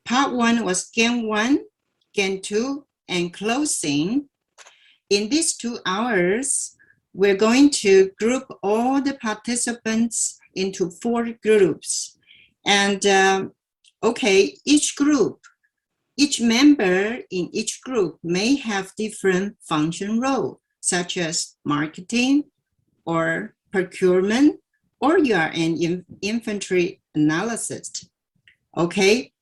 part 1 was Game 1, Game 2, and closing. In these 2 hours, we're going to group all the participants into 4 groups. And okay, each member in each group may have different function role, such as marketing or procurement, or you are an inventory analyst. Okay,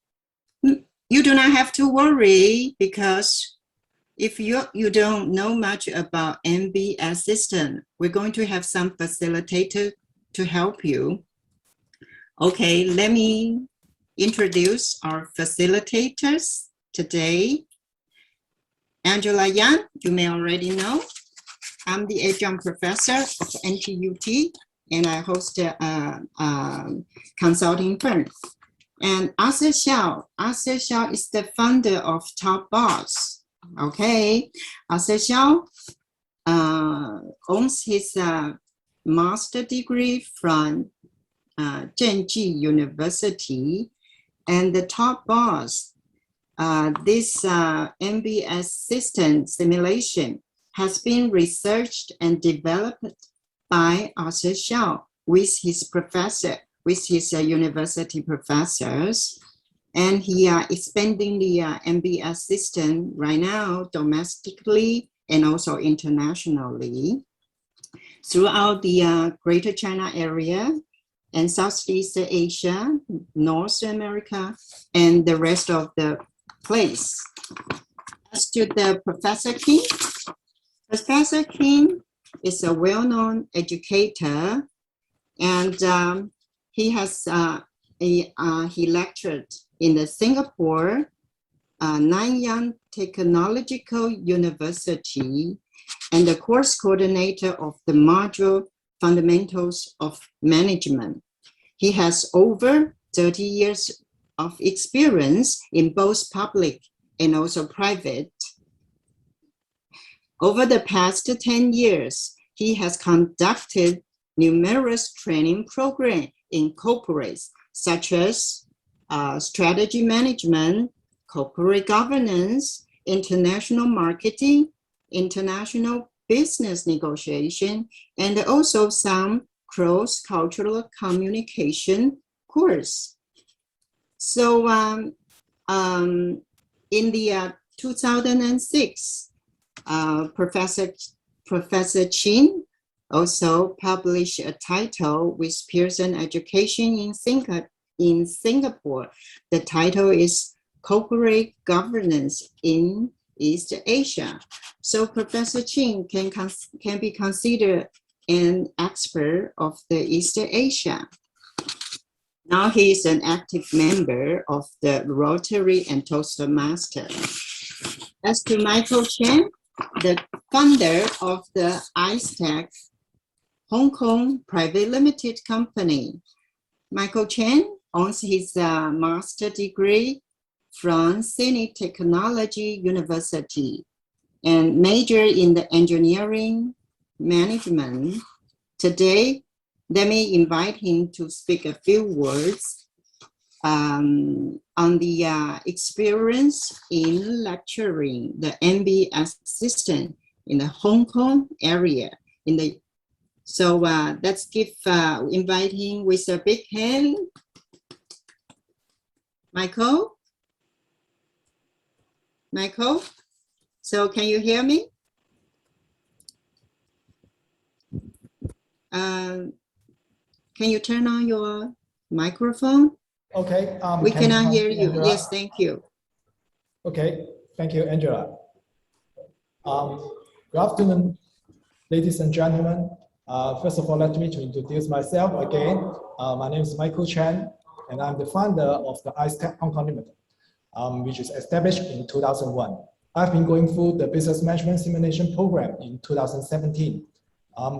you do not have to worry, because if you don't know much about MBS system, we're going to have some facilitator to help you. Okay, let me introduce our facilitators today. Angela Yan, you may already know. I'm the adjunct professor of NTUT, and I host a consulting firm. And Arthur Xiao is the founder of Top Boss. Okay, Arthur Xiao owns his master degree from Zhenji University, and the Top Boss, this MBS system simulation has been researched and developed by Arthur Xiao with his university professors, and he is expanding the MBS system right now domestically and also internationally throughout the Greater China area and Southeast Asia, North America, and the rest of the place. As to the Professor King is a well-known educator, and he lectured in the Singapore Nanyang Technological University and the course coordinator of the module Fundamentals of Management. He has over 30 years of experience in both public and also private. Over the past 10 years, he has conducted numerous training programs in corporates, such as strategy management, corporate governance, international marketing, international business negotiation, and also some cross-cultural communication course. So in the 2006, Professor Chin also published a title with Pearson Education in Singapore. The title is Corporate Governance in East Asia. So Professor Chin can be considered an expert of the East Asia. Now he is an active member of the Rotary and Toastmaster. As to Michael Chen, the founder of the IceTech Hong Kong Private Limited Company. Michael Chen owns his master degree from Sydney Technology University and major in the engineering management. Today, let me invite him to speak a few words on the experience in lecturing the MBS system in the Hong Kong area. So let's invite him with a big hand. Michael? Michael? So can you hear me? Can you turn on your microphone? Okay. We cannot hear you. Angela? Yes, thank you. Okay, thank you, Angela. Good afternoon, ladies and gentlemen. First of all, let me introduce myself again. My name is Michael Chen, and I'm the founder of the IceTech Hong Kong Limited, which is established in 2001. I've been going through the business management simulation program in 2017.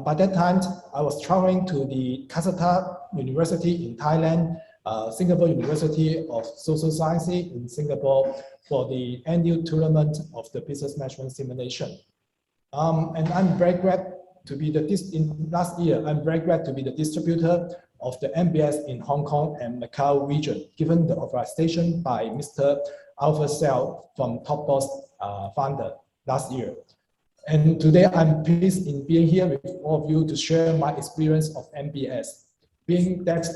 By that time, I was traveling to the Kasata University in Thailand, Singapore University of Social Sciences in Singapore for the annual tournament of the business management simulation. And I'm very glad to be last year, I'm very glad to be the distributor of the MBS in Hong Kong and Macau region, given the authorization by Mr. Alpha Sell from Top Boss founder last year. And today I'm pleased in being here with all of you to share my experience of MBS, being that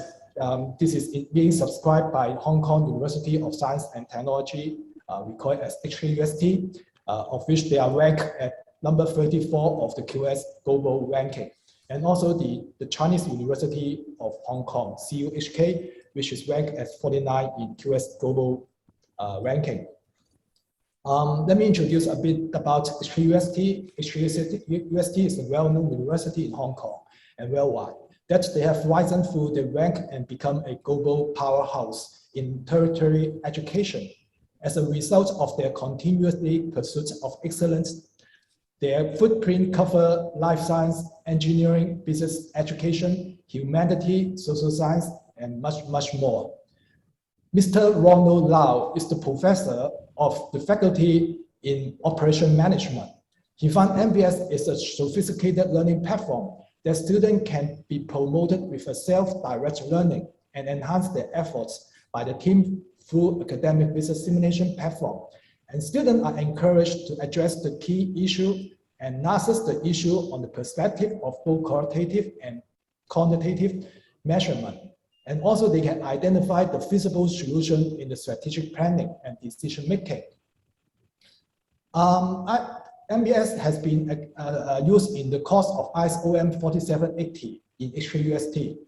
this is being subscribed by Hong Kong University of Science and Technology, we call it as HKUST, of which they are ranked at number 34 of the QS global ranking. And also the Chinese University of Hong Kong, CUHK, which is ranked as 49 in QS global ranking. Let me introduce a bit about HKUST. HKUST is a well-known university in Hong Kong and worldwide, that they have risen through the rank and become a global powerhouse in tertiary education. As a result of their continuously pursuit of excellence, their footprint cover life science, engineering, business education, humanity, social science, and much, much more. Mr. Ronald Lau is the professor of the faculty in operation management. He found MBS is a sophisticated learning platform that students can be promoted with a self-direct learning and enhance their efforts by the team through academic business simulation platform. And students are encouraged to address the key issue and assess the issue on the perspective of both qualitative and quantitative measurement. And also they can identify the feasible solution in the strategic planning and decision making. MBS has been used in the course of ISO 4780 in HKUST.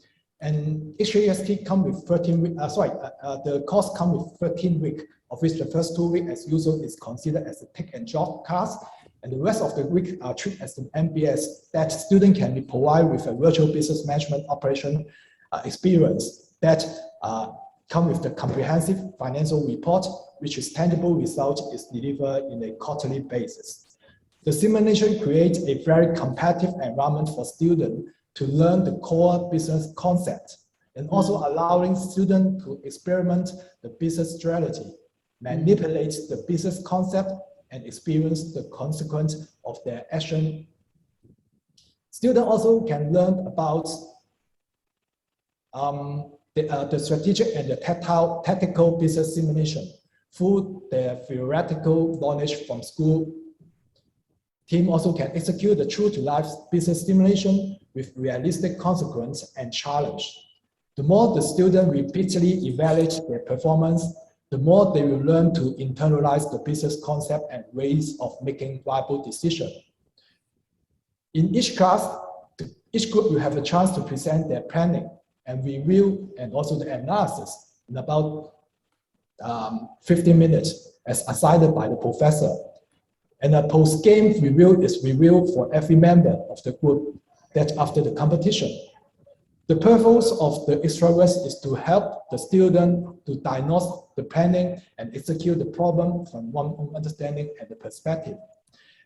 And HKUST come with 13 weeks, the course come with 13 weeks, of which the first 2 weeks as usual is considered as a take and drop class. And the rest of the week are treated as an MBS that student can be provided with a virtual business management operation experience that come with the comprehensive financial report, which is tangible result is delivered in a quarterly basis. The simulation creates a very competitive environment for students to learn the core business concept and also allowing students to experiment the business strategy, manipulate the business concept, and experience the consequence of their action. Students also can learn about the strategic and the tactical business simulation through their theoretical knowledge from school. Team also can execute the true-to-life business simulation with realistic consequence and challenge. The more the student repeatedly evaluate their performance, the more they will learn to internalize the business concept and ways of making viable decisions. In each class, each group will have a chance to present their planning and review and also the analysis in about 15 minutes as assigned by the professor. And a post-game review is reviewed for every member of the group that after the competition. The purpose of the extra rest is to help the student to diagnose the planning and execute the problem from one own understanding and the perspective.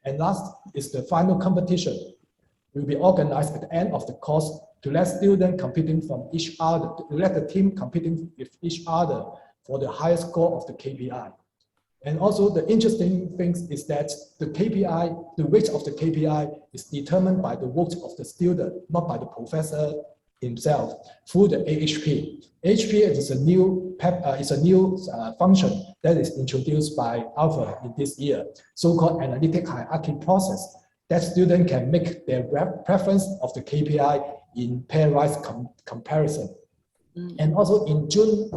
And last is the final competition. Will be organized at the end of the course to let students competing from each other, to let the team competing with each other for the highest score of the KPI. And also the interesting thing is that the KPI, the weight of the KPI is determined by the work of the student, not by the professor himself, through the AHP. AHP is a new function that is introduced by Alpha in this year, so-called analytic hierarchy process, that students can make their preference of the KPI in pairwise comparison. And also in June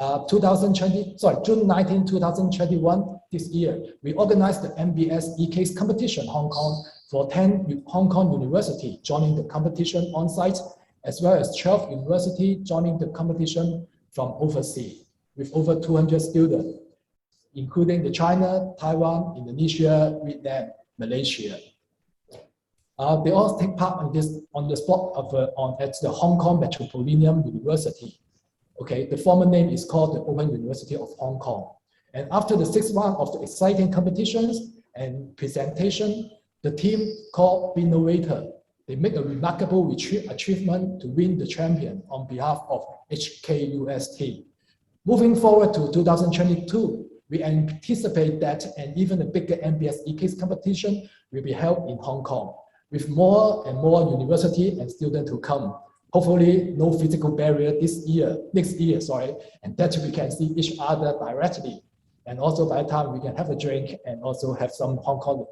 19, 2021, this year, we organized the MBS e-case competition Hong Kong for 10 Hong Kong university joining the competition on site, as well as 12 university joining the competition from overseas, with over 200 students, including the China, Taiwan, Indonesia, Vietnam, Malaysia. They all take part on this on the spot of at the Hong Kong Metropolitan University. Okay, the former name is called the Open University of Hong Kong. And after the 6 rounds of the exciting competitions and presentation, the team called Innovator, they make a remarkable achievement to win the champion on behalf of HKUST. Moving forward to 2022, we anticipate that an even a bigger MBS e-case competition will be held in Hong Kong. with more and more university and students to come. Hopefully, no physical barrier next year, and that we can see each other directly. And also by the time we can have a drink and also have some Hong Kong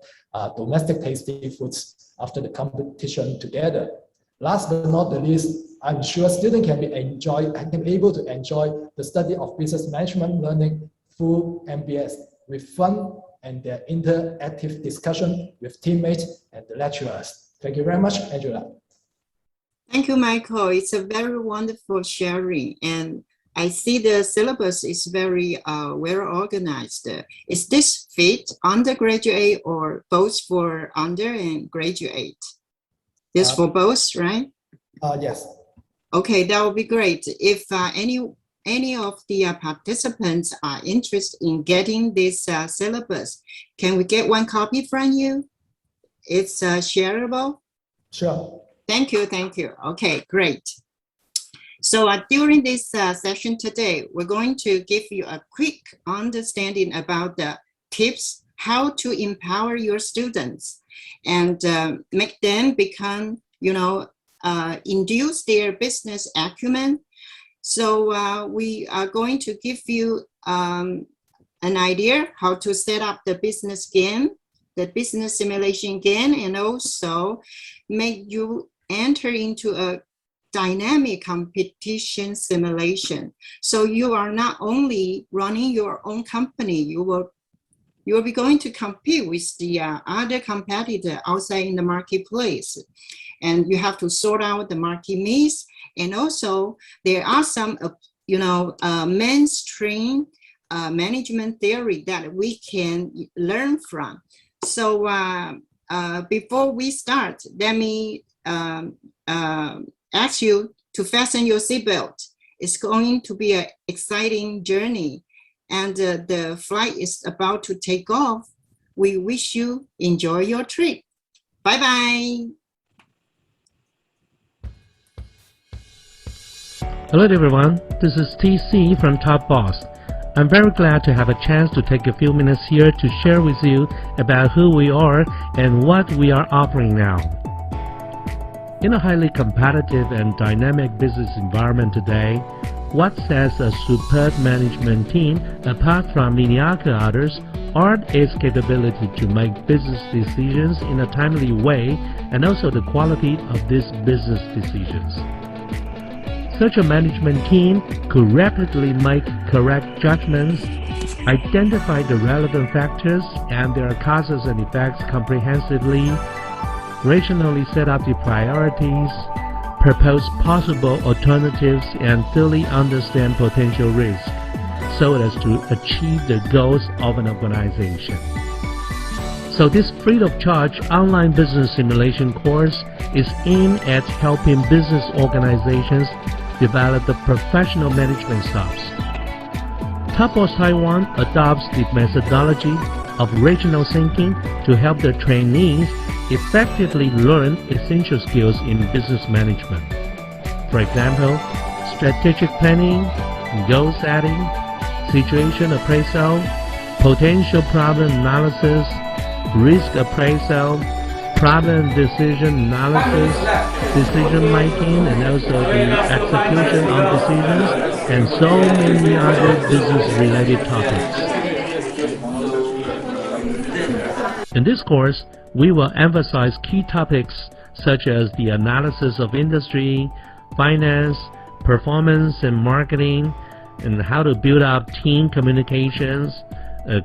domestic tasty foods after the competition together. Last but not the least, I'm sure students can be able to enjoy the study of business management learning through MBS with fun and their interactive discussion with teammates and the lecturers. Thank you very much, Angela. Thank you, Michael. It's a very wonderful sharing. And I see the syllabus is very well organized. Is this fit undergraduate or both for under and graduate? This for both, right? Yes. Okay, that would be great. If any of the participants are interested in getting this syllabus, can we get one copy from you? It's shareable? Sure. Thank you, thank you. Okay, great. So during this session today, we're going to give you a quick understanding about the tips, how to empower your students and make them become, induce their business acumen. So we are going to give you an idea how to set up the business game, the business simulation game, and also make you enter into a dynamic competition simulation. So you are not only running your own company, you will be going to compete with the other competitor outside in the marketplace. And you have to sort out the market needs. And also there are some, mainstream management theory that we can learn from. So before we start, let me ask you to fasten your seatbelt. It's going to be an exciting journey, and the flight is about to take off. We wish you enjoy your trip. Bye-bye. Hello everyone, this is TC from Top Boss. I'm very glad to have a chance to take a few minutes here to share with you about who we are and what we are offering now. In a highly competitive and dynamic business environment today, what sets a superb management team apart from mediocre others are its capability to make business decisions in a timely way and also the quality of these business decisions. Such a management team could rapidly make correct judgments, identify the relevant factors and their causes and effects comprehensively, rationally set up the priorities, propose possible alternatives, and thoroughly understand potential risks so as to achieve the goals of an organization. So this free of charge online business simulation course is aimed at helping business organizations develop the professional management styles. Top Boss Taiwan adopts the methodology of regional thinking to help the trainees effectively learn essential skills in business management. For example, strategic planning, goal setting, situation appraisal, potential problem analysis, risk appraisal, problem decision analysis, decision making, and also the execution of decisions, and so many other business-related topics. In this course, we will emphasize key topics such as the analysis of industry, finance, performance and marketing, and how to build up team communications,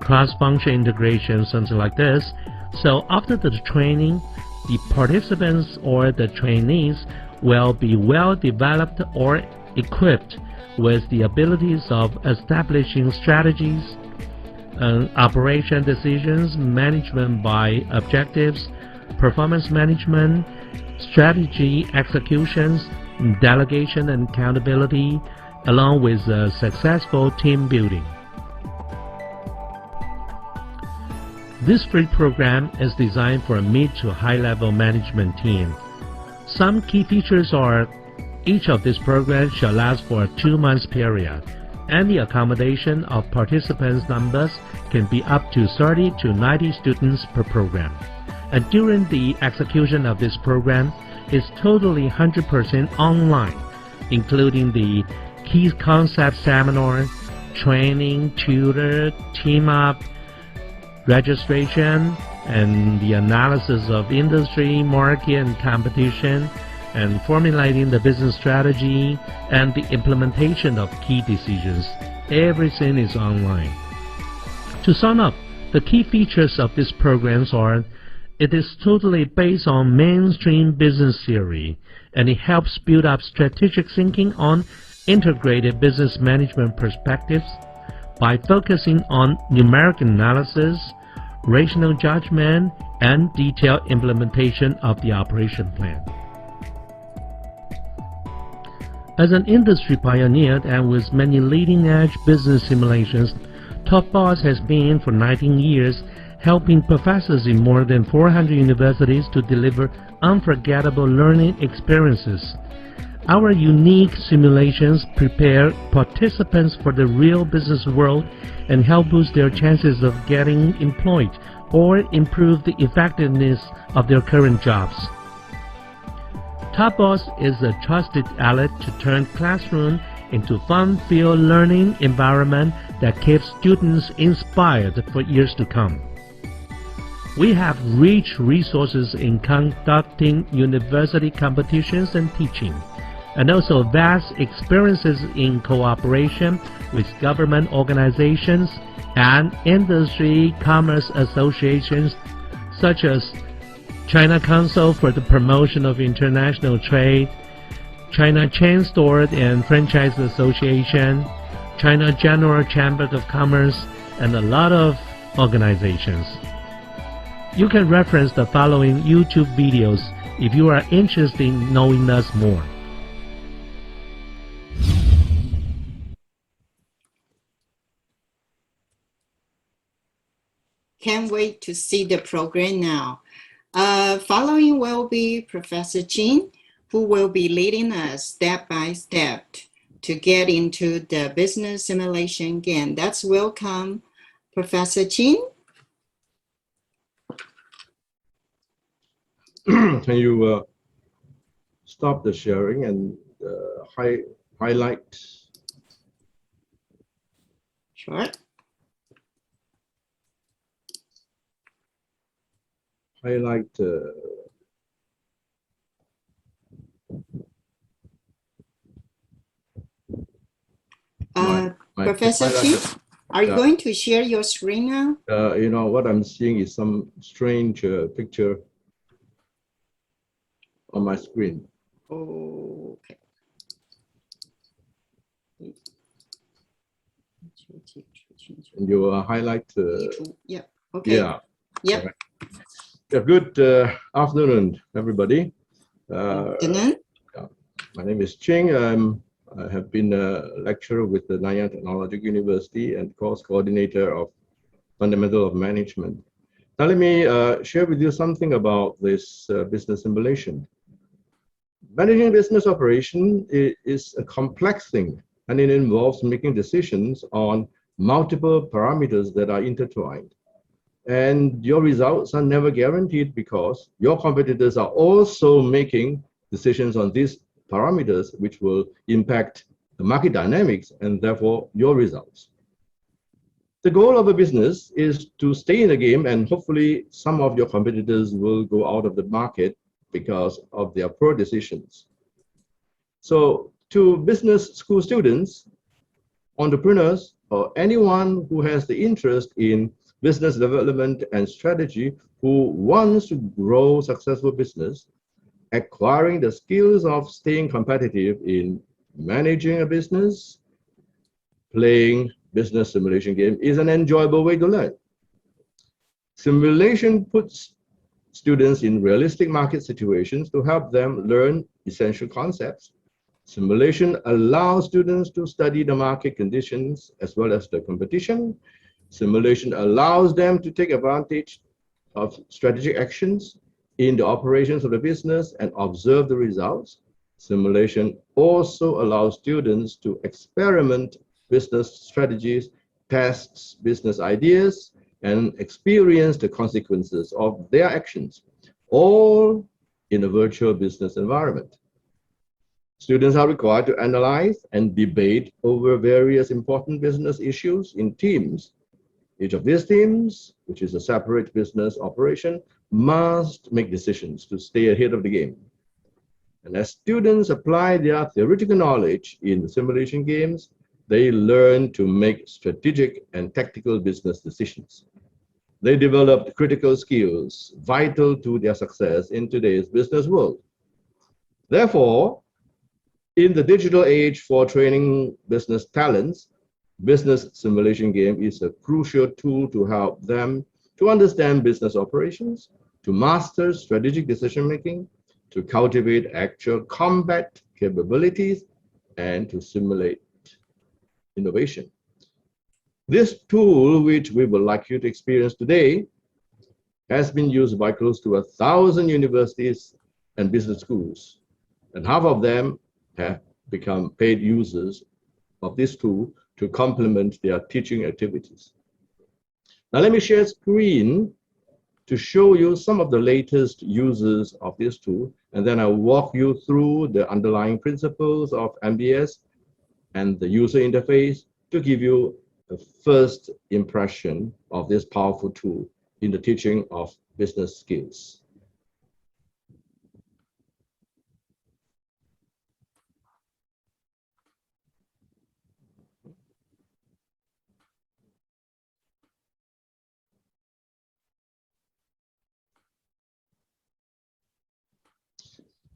cross-function integration, something like this. So after the training, the participants or the trainees will be well developed or equipped with the abilities of establishing strategies, operation decisions, management by objectives, performance management, strategy executions, delegation and accountability, along with successful team building. This free program is designed for a mid to high-level management team. Some key features are each of these programs shall last for a 2-month period, and the accommodation of participants' numbers can be up to 30 to 90 students per program. and during the execution of this program, it's totally 100% online, including the key concept seminar, training, tutor, team up, registration, and the analysis of industry, market, and competition, and formulating the business strategy, and the implementation of key decisions. Everything is online. To sum up, the key features of these programs are: it is totally based on mainstream business theory, and it helps build up strategic thinking on integrated business management perspectives by focusing on numeric analysis, rational judgment, and detailed implementation of the operation plan. As an industry pioneer and with many leading-edge business simulations, TopBoss has been for 19 years helping professors in more than 400 universities to deliver unforgettable learning experiences. Our unique simulations prepare participants for the real business world and help boost their chances of getting employed or improve the effectiveness of their current jobs. TopBoss is a trusted ally to turn classroom into fun-filled learning environment that keeps students inspired for years to come. We have rich resources in conducting university competitions and teaching, and also vast experiences in cooperation with government organizations and industry commerce associations such as China Council for the Promotion of International Trade, China Chain Store and Franchise Association, China General Chamber of Commerce, and a lot of organizations. You can reference the following YouTube videos if you are interested in knowing us more. Can't wait to see the program now. Following will be Professor Jin, who will be leading us step by step to get into the business simulation game. Let's welcome Professor Jin. Can you stop the sharing and highlight? Sure. Highlight. Professor Jin, are you going to share your screen now? You know, what I'm seeing is some strange picture on my screen. Okay. And you highlight. Yeah. Okay. Yeah. Yep. Right. Yeah, good afternoon, everybody. Afternoon. My name is Ching. I have been a lecturer with the Nanyang Technological University and course coordinator of Fundamental of Management. Now let me share with you something about this business simulation. Managing business operation is a complex thing, and it involves making decisions on multiple parameters that are intertwined. And your results are never guaranteed because your competitors are also making decisions on these parameters, which will impact the market dynamics and therefore your results. The goal of a business is to stay in the game, and hopefully some of your competitors will go out of the market because of their poor decisions. So to business school students, entrepreneurs, or anyone who has the interest in business development and strategy, who wants to grow successful business, acquiring the skills of staying competitive in managing a business, playing business simulation game is an enjoyable way to learn. Simulation puts students in realistic market situations to help them learn essential concepts. Simulation allows students to study the market conditions as well as the competition. Simulation allows them to take advantage of strategic actions in the operations of the business and observe the results. Simulation also allows students to experiment business strategies, test business ideas, and experience the consequences of their actions. all in a virtual business environment. Students are required to analyze and debate over various important business issues in teams. Each of these teams, which is a separate business operation, must make decisions to stay ahead of the game. And as students apply their theoretical knowledge in the simulation games, they learn to make strategic and tactical business decisions. They develop critical skills vital to their success in today's business world. Therefore, in the digital age for training business talents, business simulation game is a crucial tool to help them to understand business operations, to master strategic decision-making, to cultivate actual combat capabilities, and to simulate innovation. This tool, which we would like you to experience today, has been used by close to 1,000 universities and business schools, and half of them have become paid users of this tool to complement their teaching activities. Now let me share a screen to show you some of the latest uses of this tool, and then I'll walk you through the underlying principles of MBS and the user interface to give you a first impression of this powerful tool in the teaching of business skills.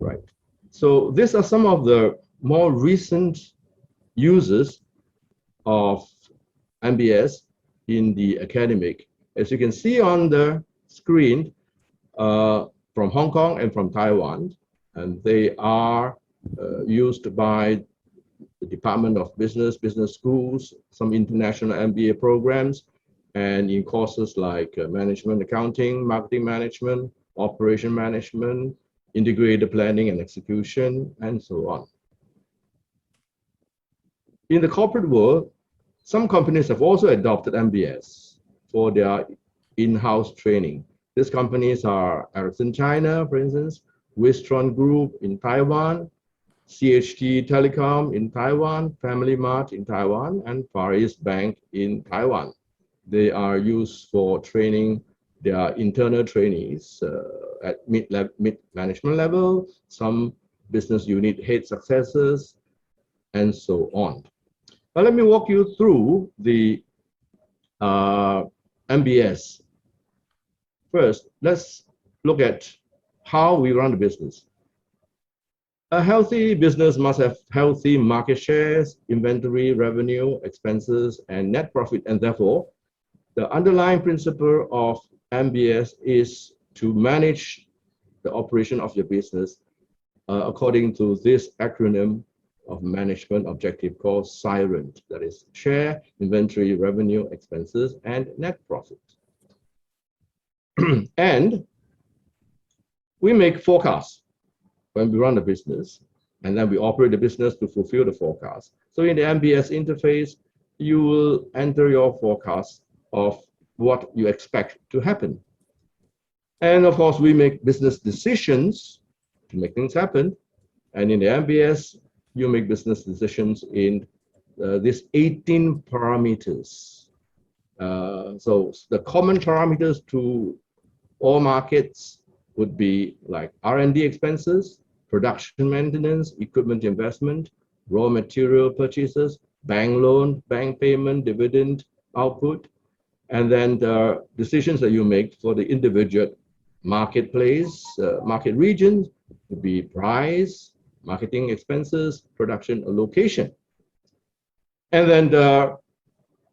Right. So these are some of the more recent uses of MBS in the academic. As you can see on the screen, from Hong Kong and from Taiwan, and they are used by the Department of Business, business schools, some international MBA programs, and in courses like management accounting, marketing management, operation management, integrated planning and execution, and so on. In the corporate world, some companies have also adopted MBS for their in-house training. These companies are Ericsson China, for instance, Wistron Group in Taiwan, CHT Telecom in Taiwan, Family Mart in Taiwan, and Far East Bank in Taiwan. They are used for training their internal trainees at mid-management level, some business unit head successors, and so on. But let me walk you through the MBS. First, let's look at how we run the business. A healthy business must have healthy market shares, inventory, revenue, expenses, and net profit. And therefore, the underlying principle of MBS is to manage the operation of your business according to this acronym of management objective called SIREN. That is share, inventory, revenue, expenses, and net profit. And we make forecasts when we run the business, and then we operate the business to fulfill the forecast. So in the MBS interface, you will enter your forecast of what you expect to happen. And of course, we make business decisions to make things happen. And in the MBS, you make business decisions in these 18 parameters. So the common parameters to all markets would be like R&D expenses, production maintenance, equipment investment, raw material purchases, bank loan, bank payment, dividend output, and then the decisions that you make for the individual marketplace, market regions would be price, marketing expenses, production, or location. And then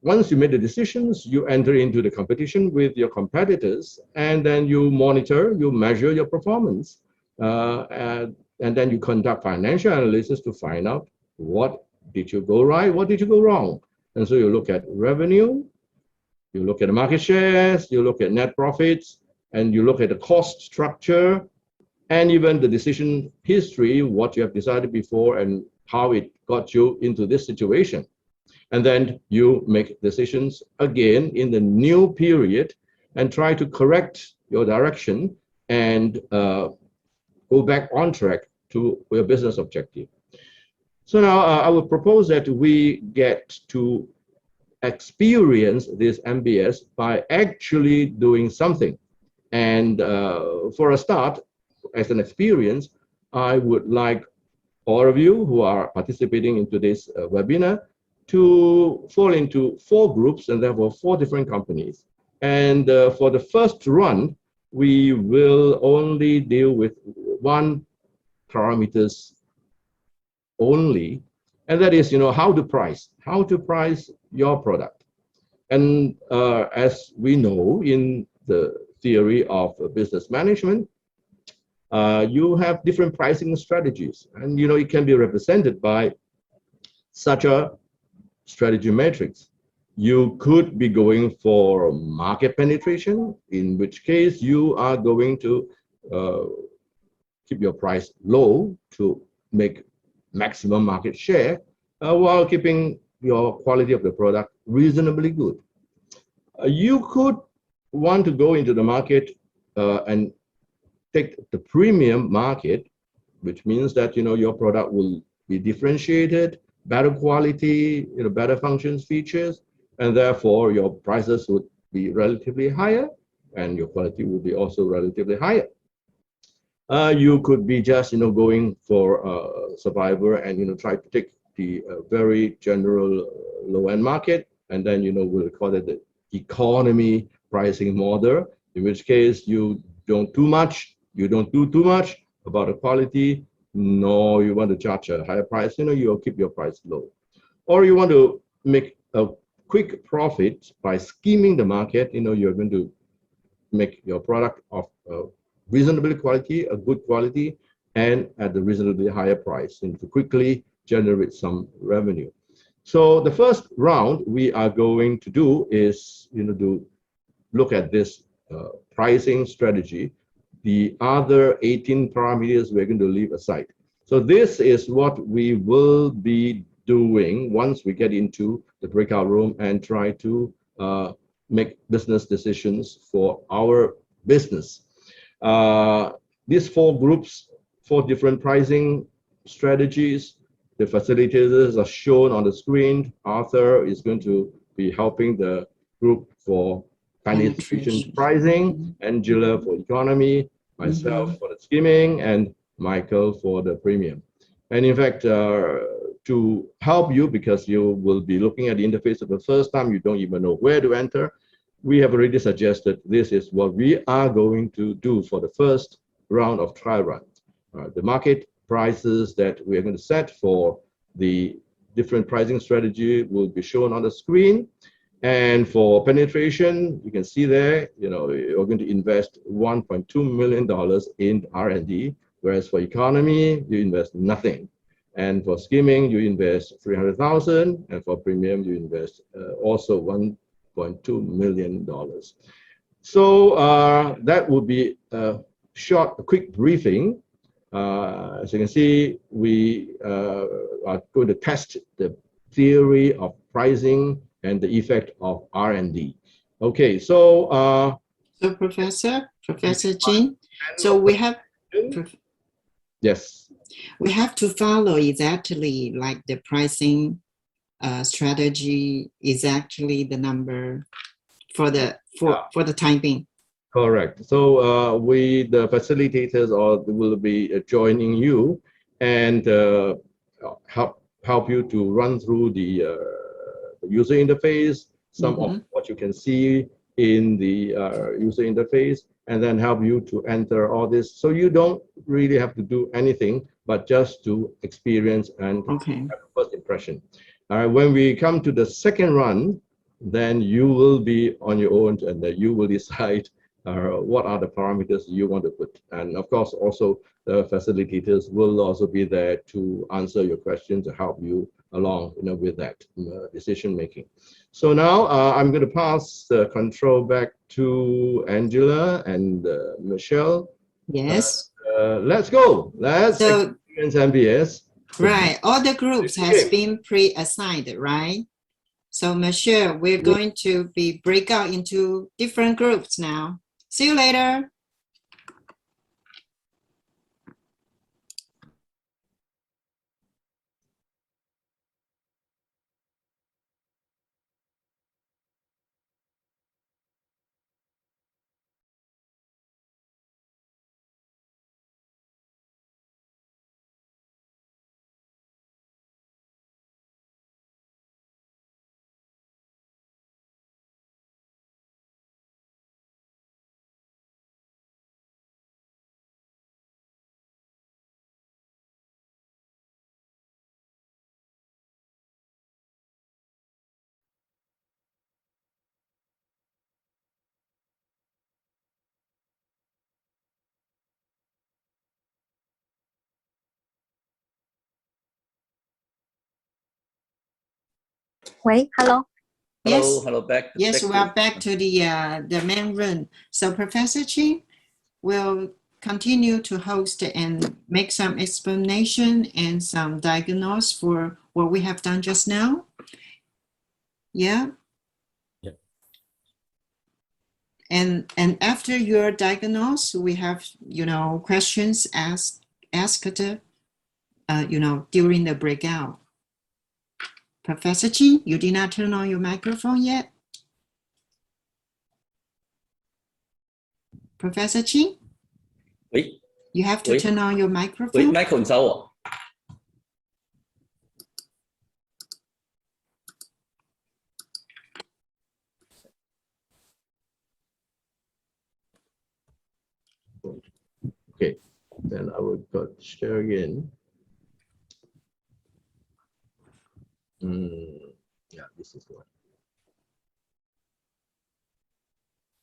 once you made the decisions, you enter into the competition with your competitors, and then you monitor, you measure your performance, and then you conduct financial analysis to find out what did you go right, what did you go wrong. And so you look at revenue, you look at the market shares, you look at net profits, and you look at the cost structure, and even the decision history, what you have decided before and how it got you into this situation. And then you make decisions again in the new period and try to correct your direction and go back on track to your business objective. So now I would propose that we get to experience this MBS by actually doing something. And for a start, as an experience, I would like all of you who are participating in today's webinar to fall into 4 groups, and therefore 4 different companies. And for the first run, we will only deal with 1 parameters only, and that is, how to price your product. And as we know in the theory of business management, you have different pricing strategies, and it can be represented by such a strategy matrix. You could be going for market penetration, in which case you are going to keep your price low to make maximum market share while keeping your quality of the product reasonably good. You could want to go into the market and take the premium market, which means that your product will be differentiated, better quality, better functions, features, and therefore your prices would be relatively higher and your quality will be also relatively higher. You could be just going for survivor and try to take the very general low-end market, and then we'll call it the economy pricing model, in which case you don't do too much about the quality, nor you want to charge a higher price, you'll keep your price low. Or you want to make a quick profit by skimming the market, you're going to make your product of reasonable quality, a good quality, and at a reasonably higher price, and to quickly generate some revenue. So the first round we are going to do is, to look at this pricing strategy. The other 18 parameters we're going to leave aside. So this is what we will be doing once we get into the breakout room and try to make business decisions for our business. These 4 groups, 4 different pricing strategies. The facilitators are shown on the screen. Arthur is going to be helping the group for penetration pricing, Angela for economy, myself for the skimming, and Michael for the premium. And in fact, to help you, because you will be looking at the interface for the first time, you don't even know where to enter, we have already suggested this is what we are going to do for the first round of trial run. The market prices that we are going to set for the different pricing strategy will be shown on the screen. And for penetration, you can see there, you're going to invest $1.2 million in R&D, whereas for economy, you invest nothing. And for skimming, you invest $300,000, and for premium, you invest also $1.2 million. So that would be a quick briefing. As you can see, we are going to test the theory of pricing and the effect of R&D. Okay, so so Professor Jin, so we have yes, we have to follow exactly like the pricing strategy is actually the number for the time being. Correct. So the facilitators will be joining you and help you to run through the user interface, some of what you can see in the user interface, and then help you to enter all this. So you don't really have to do anything, but just to experience and have a first impression. All right, when we come to the second run, then you will be on your own, and you will decide what are the parameters you want to put. And of course, also the facilitators will also be there to answer your questions, to help you along with that decision making. So now I'm going to pass the control back to Angela and Michelle. Yes. Let's go. Let's experience MBS. Right. All the groups has been pre-assigned, right? So Michelle, we're going to be break out into different groups now. See you later. 喂，Hello， Yes. Hello, back. Yes, we are back to the main room. So Professor Ching will continue to host and make some explanation and some diagnose for what we have done just now. Yeah. Yeah. And after your diagnose, we have, questions asked, during the breakout. Professor Ching, you did not turn on your microphone yet? Professor Ching? 喂 You have to 喂 turn on your 喂 microphone. ，Michael，你找我？ Okay, then I will go share again. Yeah, this is one.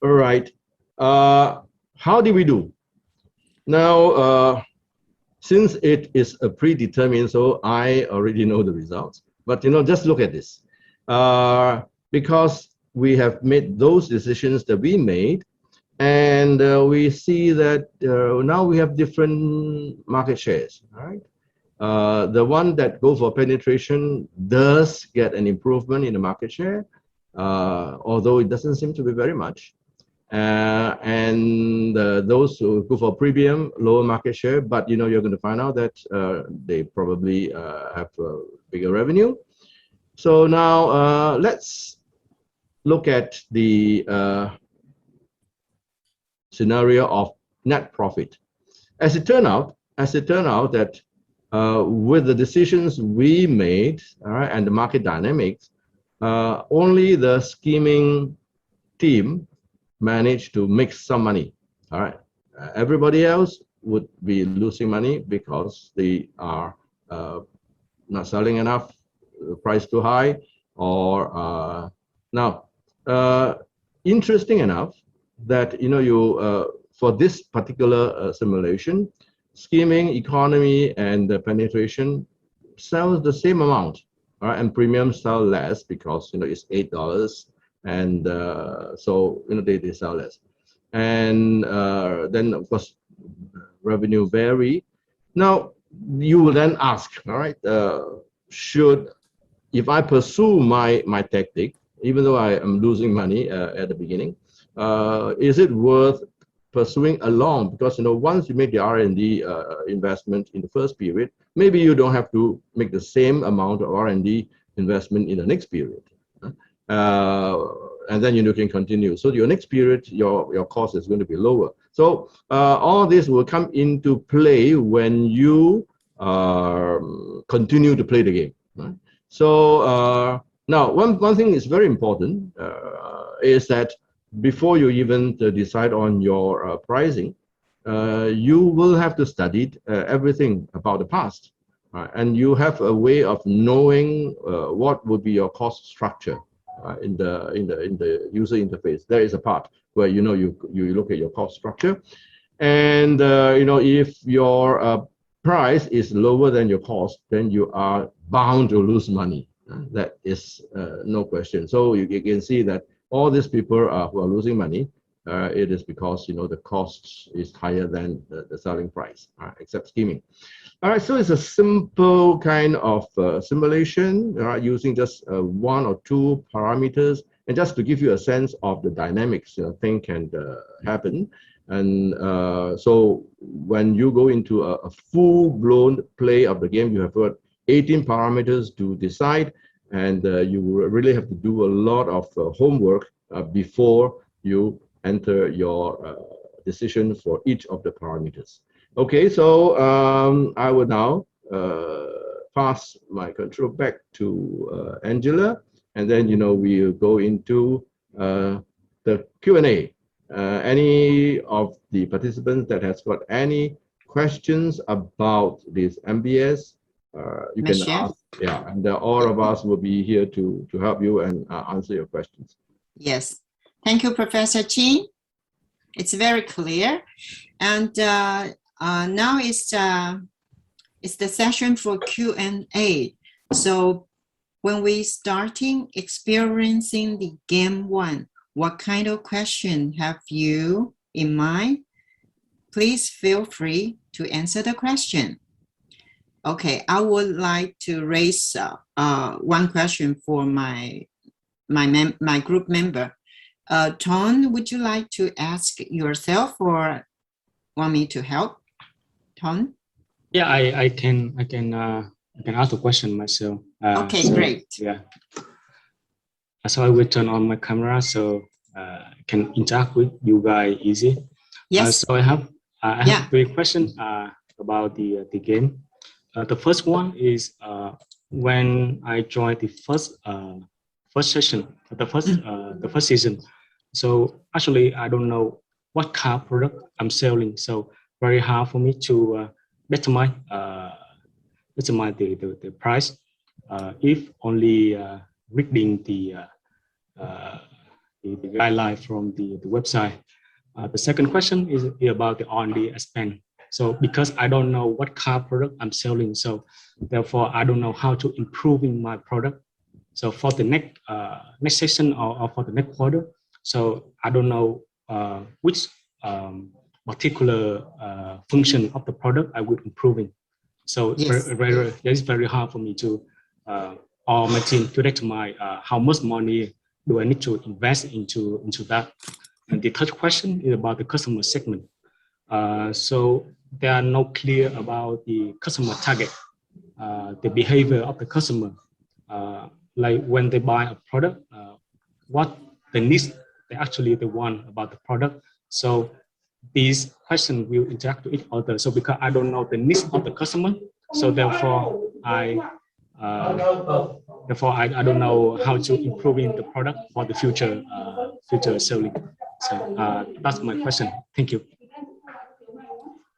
All right. How did we do? Now, since it is a predetermined, so I already know the results. But just look at this. Because we have made those decisions that we made, and we see that now we have different market shares, right? The one that go for penetration does get an improvement in the market share, although it doesn't seem to be very much. And those who go for premium, lower market share, but you're going to find out that they probably have bigger revenue. So now let's look at the scenario of net profit. As it turned out that with the decisions we made, all right, and the market dynamics, only the scheming team managed to make some money. All right, everybody else would be losing money because they are not selling enough, the price too high, or now. Interesting enough that for this particular simulation, scheming, economy, and the penetration sells the same amount, right? And premium sell less because it's $8, and so they sell less. And then of course revenue vary. Now you will then ask, all right, if I pursue my tactic, even though I am losing money at the beginning, is it worth pursuing along? Because once you make the R&D investment in the first period, maybe you don't have to make the same amount of R&D investment in the next period, and then you can continue. So your next period, your cost is going to be lower. So all this will come into play when you continue to play the game, right? So now one thing is very important is that before you even decide on your pricing, you will have to study everything about the past, right? And you have a way of knowing what would be your cost structure in the user interface. There is a part where you look at your cost structure, and if your price is lower than your cost, then you are bound to lose money. That is no question. So you can see that all these people who are losing money, it is because the cost is higher than the selling price, except scheming. All right, so it's a simple kind of simulation, using just one or two parameters, and just to give you a sense of the dynamics, thing can happen. And so when you go into a full-blown play of the game, you have got 18 parameters to decide, and you really have to do a lot of homework before you enter your decision for each of the parameters. Okay, so I will now pass my control back to Angela, and then we'll go into the Q&A. Any of the participants that has got any questions about this MBS, you can ask. Yeah, and all of us will be here to help you and answer your questions. Yes, thank you, Professor Ching. It's very clear. And now it's the session for Q&A. So when we starting experiencing the game one, what kind of question have you in mind? Please feel free to answer the question. Okay, I would like to raise one question for my group member. Ton, would you like to ask yourself or want me to help? Ton? Yeah, I can ask the question myself. Okay, great. Yeah. So I will turn on my camera so I can interact with you guys easy. Yes. So I have three questions about the game. The first one is when I joined the first session, the first season. So actually, I don't know what car product I'm selling. So very hard for me to determine the price if only reading the guideline from the website. The second question is about the R&D expense. So because I don't know what car product I'm selling, so therefore I don't know how to improving my product. So for the next session or for the next quarter, so I don't know which particular function of the product I would improving. So yes. It's very hard for me to or my team to determine how much money do I need to invest into that. And the third question is about the customer segment. So they are not clear about the customer target, the behavior of the customer. Like when they buy a product, what the needs they actually want about the product. So these questions will interact with each other. So because I don't know the needs of the customer, so therefore I don't know how to improving the product for the future selling. So that's my question. Thank you.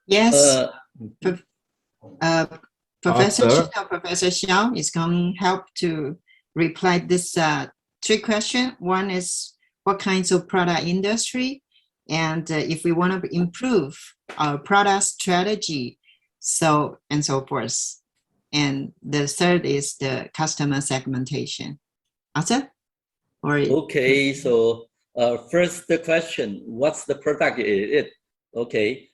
Yes. Professor Arthur? Chin or Professor Xiao is going to help to reply this three questions. One is what kinds of product industry, and if we want to improve our product strategy, so and so forth. And the third is the customer segmentation. Arthur? Or Okay, so first the question, what's the product is it? Okay,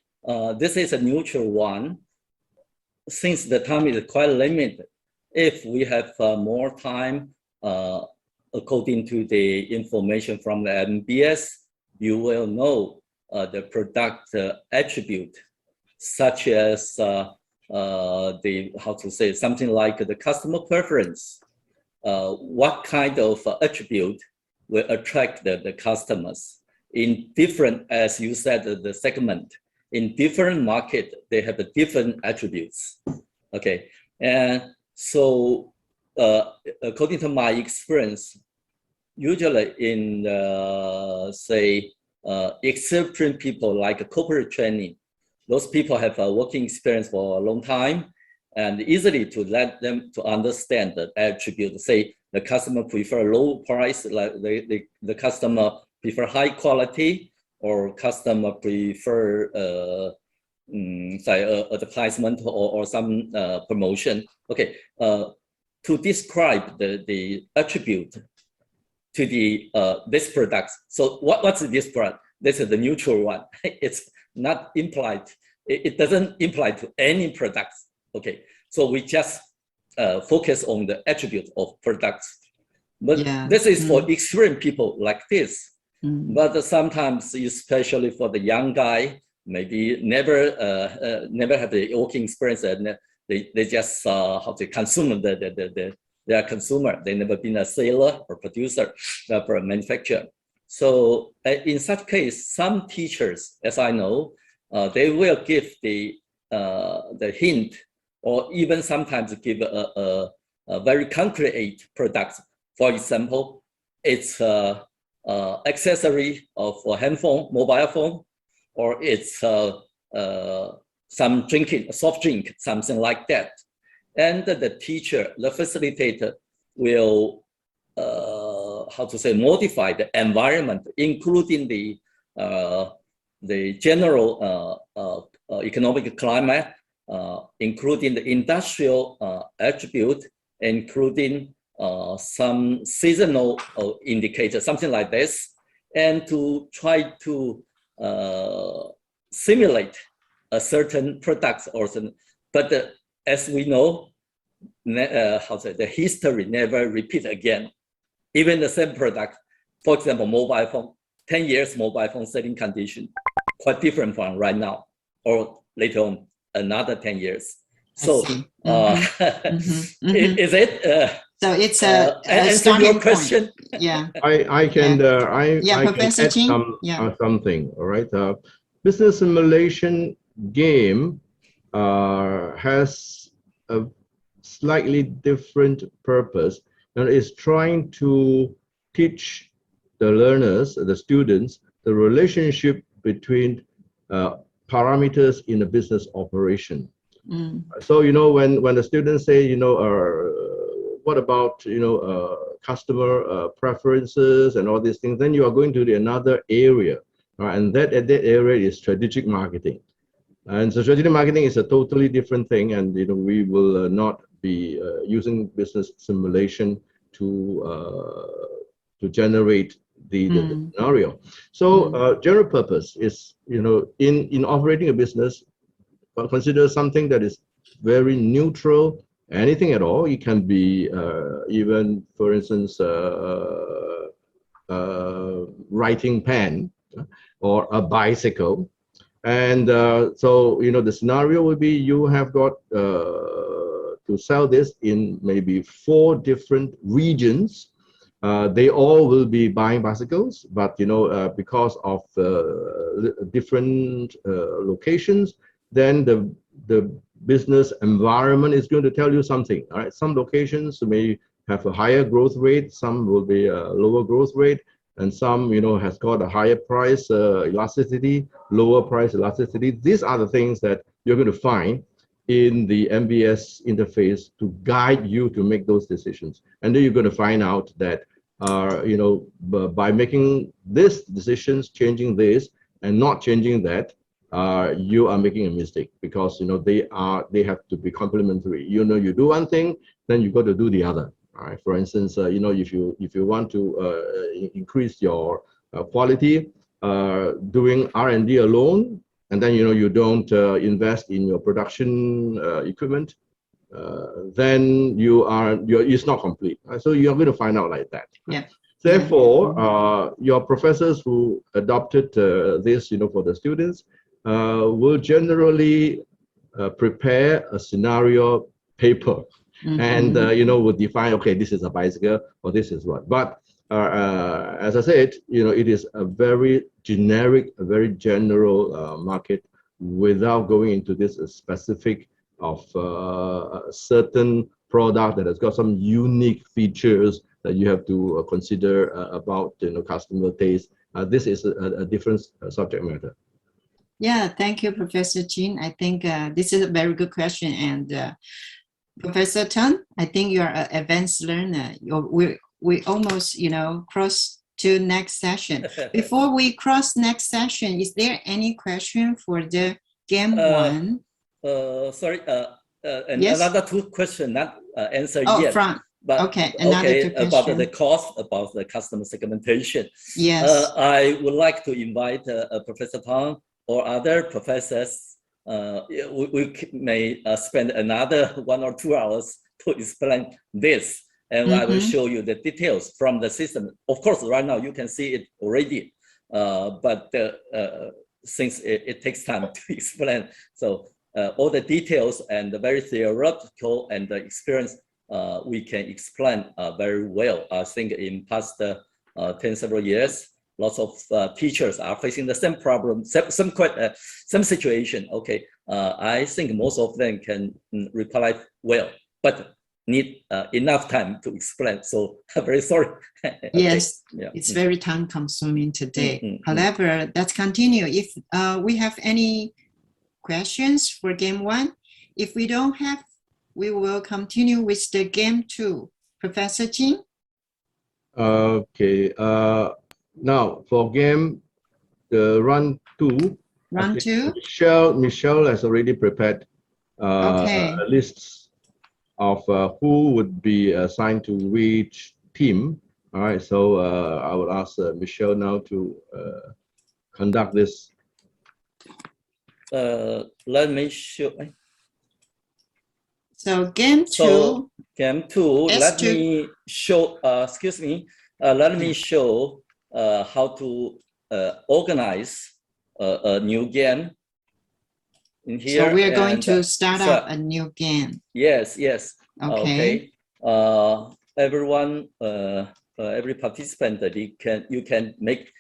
this is a neutral one. Since the time is quite limited, if we have more time, according to the information from the MBS, you will know the product attribute, such as something like the customer preference. What kind of attribute will attract the customers in different, as you said, the segment. In different market, they have different attributes. Okay, and so according to my experience, usually in experienced people like corporate training, those people have a working experience for a long time, and easily to let them to understand the attribute. Say the customer prefer low price, like the customer prefer high quality, or customer prefer advertisement or some promotion. Okay, to describe the attribute to the this product. So what's this product? This is the neutral one. It's not implied. It doesn't imply to any products. Okay, so we just focus on the attribute of products. But this is for experienced people like this. But sometimes, especially for the young guy, maybe never have the working experience, and they just consume they are consumer. They never been a seller or producer for a manufacturer. So in such case, some teachers, as I know, they will give the hint, or even sometimes give a very concrete product. For example, it's accessory for handphone, mobile phone, or it's some drinking, soft drink, something like that. And the teacher, the facilitator, will modify the environment, including the general economic climate, including the industrial attribute, including some seasonal indicators, something like this, and to try to simulate a certain products or certain, but as we know, the history never repeat again. Even the same product, for example, mobile phone, 10 years mobile phone selling condition, quite different from right now, or later on, another 10 years. So, is it? So it's answer your question. Point. Yeah. I can Professor add Ching? something. All right. Business simulation game has a slightly different purpose, and is trying to teach the learners, the students, the relationship between parameters in a business operation. So, you know, when the students say, you know, what about, you know, customer preferences and all these things, then you are going to another area, right? And that area is strategic marketing. And so strategic marketing is a totally different thing, and you know, we will not be using business simulation to generate the scenario. So general purpose is, you know, in operating a business, consider something that is very neutral, anything at all. It can be even, for instance, writing pen or a bicycle. And so, you know, the scenario would be you have got to sell this in maybe 4 different regions. They all will be buying bicycles, but, you know, because of different locations, then the business environment is going to tell you something. All right, some locations may have a higher growth rate, some will be a lower growth rate, and some, you know, has got a higher price elasticity, lower price elasticity. These are the things that you're going to find in the MBS interface to guide you to make those decisions. And then you're going to find out that, you know, by making these decisions, changing this and not changing that, you are making a mistake, because, you know, they have to be complementary. You know, you do one thing, then you got to do the other. All right. For instance, you know, if you want to increase your quality, doing R&D alone, and then, you know, you don't invest in your production equipment, then it's not complete. So you're going to find out like that. Yeah. Therefore, your professors who adopted this, you know, for the students, will generally prepare a scenario paper. And you know, would define, okay, this is a bicycle or this is what. But as I said, you know, it is a very generic, a very general market, without going into this specific of a certain product that has got some unique features that you have to consider about, you know, customer taste. This is a different subject matter. Yeah, thank you, Professor Chin. I think this is a very good question. And Professor Tan, I think you are an advanced learner. We almost, you know, cross to next session. Before we cross next session, is there any question for the game 1? Sorry, yes? Another 2 questions not answered yet. But okay, another 2 about question. the cost, about the customer segmentation. Yes. I would like to invite Professor Tang or other professors. We may spend another 1 or 2 hours to explain this, and I will show you the details from the system. Of course, right now you can see it already, but since it takes time to explain, so all the details and the very theoretical and the experience we can explain very well. I think in past 10 several years, lots of teachers are facing the same problem, some situation. Okay, I think most of them can reply well, but need enough time to explain. So I'm very sorry. Okay. Yes, yeah. It's very time consuming today. However, let's continue. If we have any questions for game 1, if we don't have, we will continue with the game 2. Professor Chin? Okay. Now for game run 2. Run 2. Michelle has already prepared Okay. lists of who would be assigned to which team. All right, so I will ask Michelle now to conduct this. Let me show. So game two. So game two, let S2. me show, excuse me, let me show how to organize a new game in here. So we are going and, to start up a new game. Yes, yes. Okay. Everyone, every participant, you can make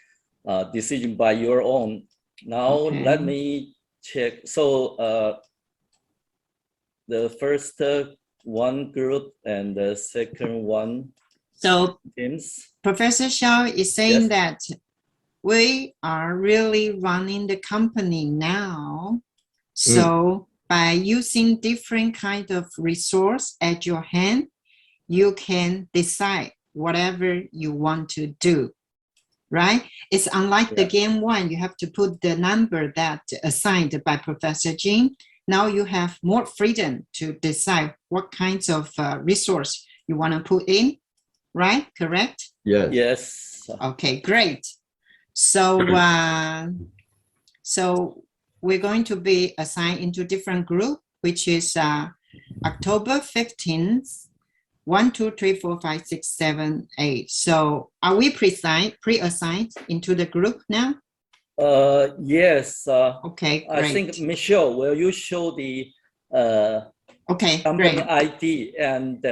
a decision by your own. Now let me check. So the first one group and the second one. So teams. Professor Xiao is saying that we are really running the company now. So by using different kind of resource at your hand, you can decide whatever you want to do, right? It's unlike the game one, you have to put the number that assigned by Professor Jin. Now you have more freedom to decide what kinds of resource you want to put in, right? Correct? Yes. Yes. Okay, great. So, so we're going to be assigned into different group, which is October 15th, 1, 2, 3, 4, 5, 6, 7, 8. So are we pre-assigned into the group now? Yes. Okay, great. I think, Michelle, will you show the company ID and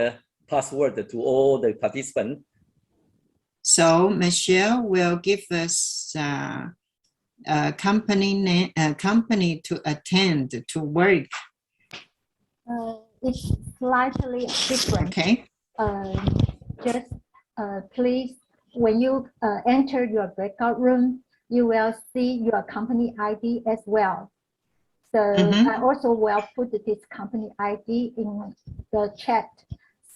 password to all the participants? So Michelle will give us a company to attend to work. It's slightly different. Okay. Just please, when you enter your breakout room, you will see your company ID as well. So I also will put this company ID in the chat.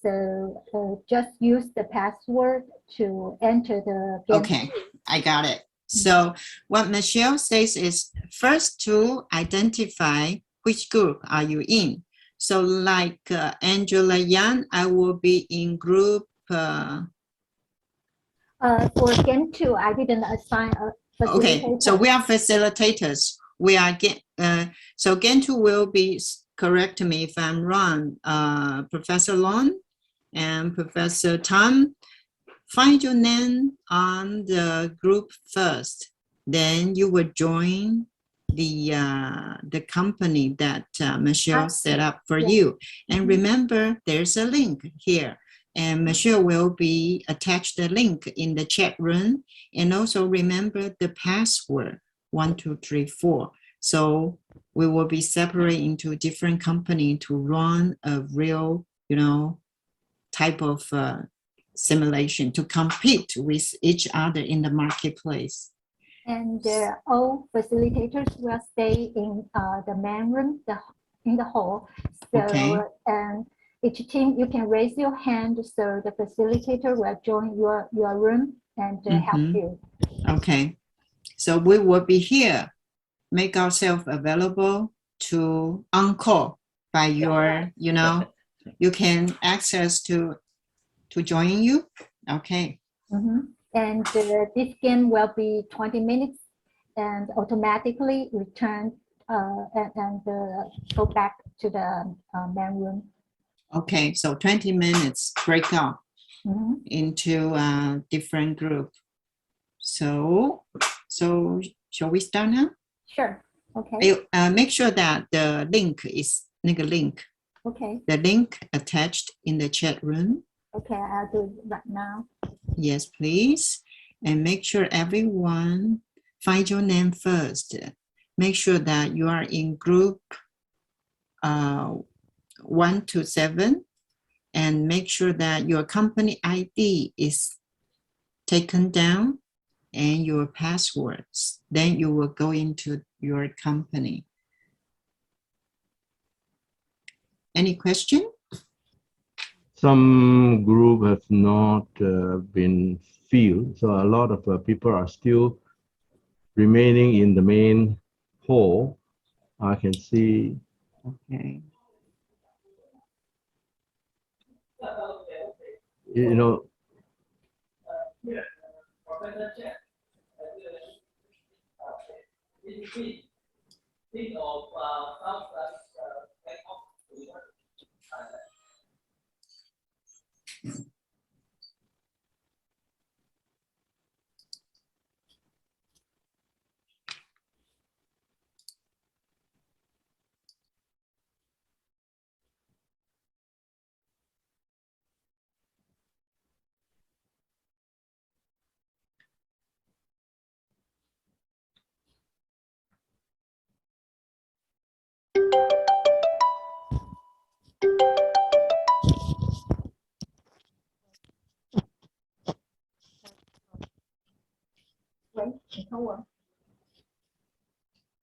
So just use the password to enter the game. Okay, I got it. So what Michelle says is first to identify which group are you in. So like Angela Yan, I will be in group. For game two, I didn't assign a facilitator. Okay, so we are facilitators. We are so game two will be, correct me if I'm wrong, Professor Lon and Professor Tom. Find your name on the group first, then you will join the company that Michelle set up for you. And remember, there's a link here, and Michelle will be attached the link in the chat room. And also remember the password 1, 2, 3, 4. So we will be separated into different company to run a real, type of simulation to compete with each other in the marketplace. And all facilitators will stay in the main room, in the hall. So and each team, you can raise your hand so the facilitator will join your room and help you. Okay, so we will be here, make ourselves available to on-call by your, you can access to join you. Okay. And this game will be 20 minutes and automatically return and go back to the main room. Okay, so 20 minutes break up into a different group. So shall we start now? Sure. Okay. Make sure that the link is link. Okay. The link attached in the chat room. Okay, I'll do it right now. Yes, please. And make sure everyone find your name first. Make sure that you are in group 1 to 7, and make sure that your company ID is taken down and your passwords. Then you will go into your company. Any question? Some group have not been filled, so a lot of people are still remaining in the main hall. I can see. Okay. you know,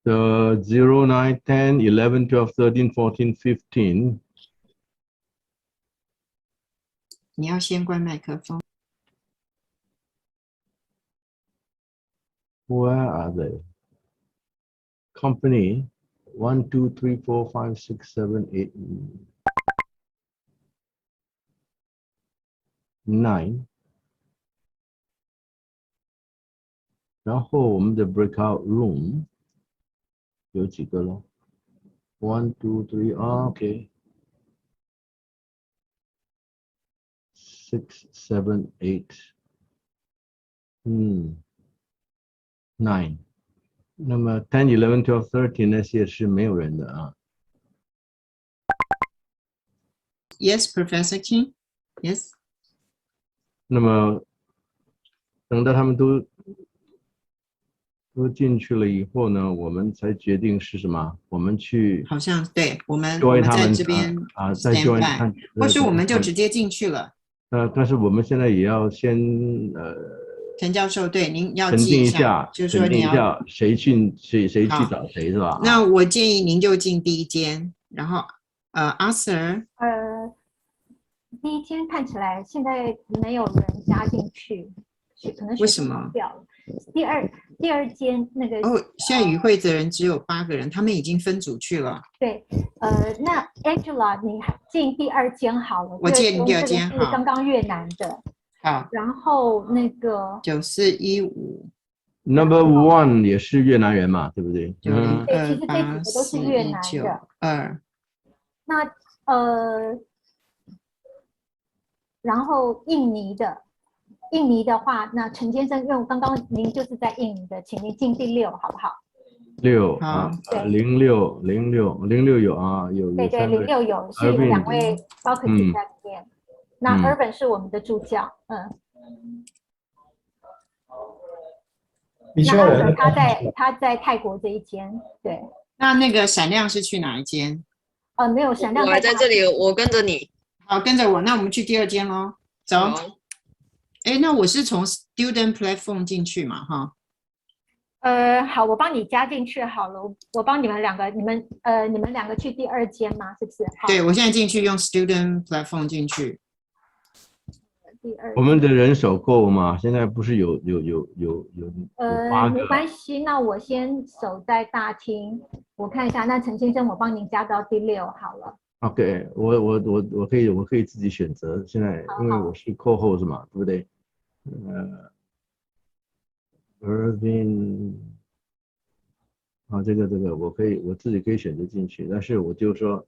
the 0, 9, 10, 11, 12, 13, 14, 15. 你要先关麦克风。 Where are they? Company 1, 2, 3, 4, 5, 6, 7, 8, 9. 然后我们的 breakout room 有几个咯 ？1, 2, 3, okay. 6, 7, 8. 9. 那么10, 11, 12, 13那些是没有人的啊。Yes, Professor King. Yes. 那么等到他们都进去了以后呢，我们才决定是什么？我们去好像对，我们 join 他在们这边再 stand join by，或是我们就直接进去了。但是我们现在也要先陈教授，对，您要沉记一淀下，就是说你要沉淀一下谁去好找谁是吧？那我建议您就进第一间，然后Arthur，第一间看起来现在没有人加进去，可能为什么掉了？第二间那个现在与会的人只有8个人，他们已经分组去了。对，那 Angela 你进第二间好了，我进第二间这个是刚刚越南的。好，然后那个9415 Number 1也是越南人嘛，对不对？对，其实这几个都是越南的。那然后印尼的话，那陈先生，因为刚刚您就是在印尼的，请您进第6好不好？6啊，06有啊，有对对，06有是有2位高科技在里面。那 Urban 是我们的助教，那 Urban 他在泰国这一间，对。那个闪亮是去哪一间？没有闪亮，我还在这里，我跟着你。好，跟着我，那我们去第2间咯。走。那我是从 Student Platform 进去嘛，哈。好，我帮你加进去好了。我帮你们2个，你们2个去第2间吗？是不是？对，我现在进去用 Student Platform 进去。我们的人手够吗？现在不是有8个。没关系，那我先守在大厅，我看一下。那陈先生，我帮您加到第6好了。OK， 我可以自己选择。现在因为我是co-host嘛，对不对？Irvin， 这个我自己可以选择进去，但是我就说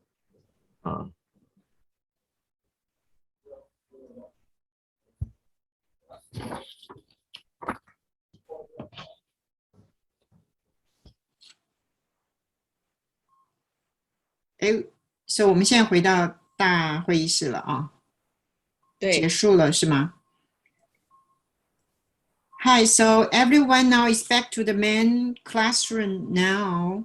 所以我们现在回到大会议室了啊。对，结束了是吗？ Hi, so everyone now is back to the main classroom now.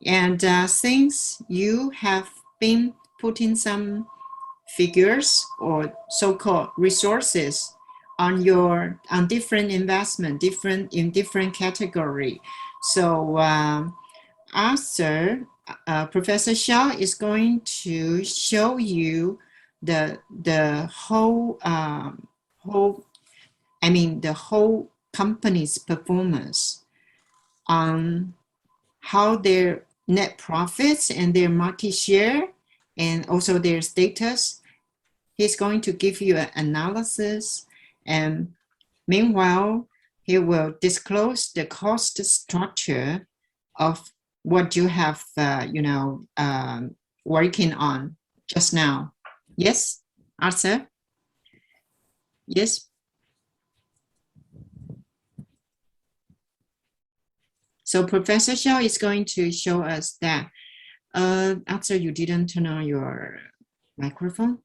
And since you have been putting some figures or so-called resources on different investment, in different category. So after Professor Shao is going to show you the whole company's performance on how their net profits and their market share and also their status He's going to give you an analysis, and meanwhile, he will disclose the cost structure of what you have, working on just now. Yes, Arthur? Yes. So Professor Xiao is going to show us that. Arthur, you didn't turn on your microphone.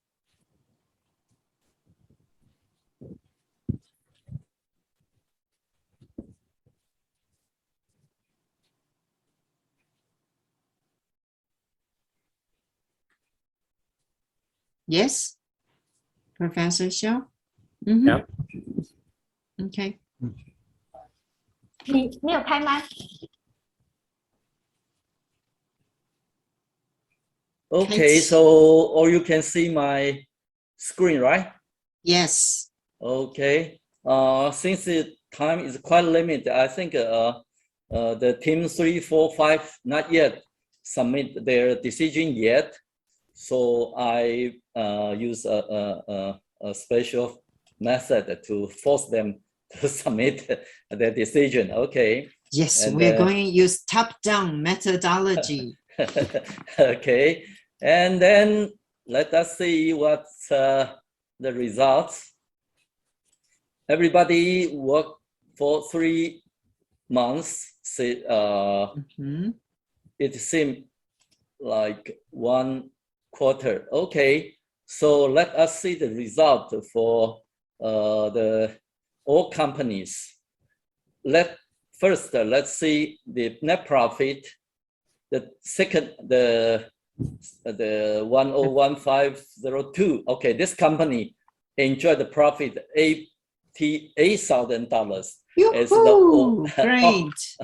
Yes, Professor Xiao? Yep. Okay. 你有开麦？ Okay, so or you can see my screen, right? Yes. Okay. Since the time is quite limited, I think the team 3, 4, 5 not yet submit their decision yet. So I use a special method to force them to submit their decision. Okay. Yes, And, we're going to use top-down methodology. Okay, and then let us see what's the results. Everybody worked for 3 months. It seemed like 1 quarter. Okay, so let us see the result for all companies. Let's see the net profit. The second, the 101502. Okay, this company enjoyed the profit $88,000. It's Great.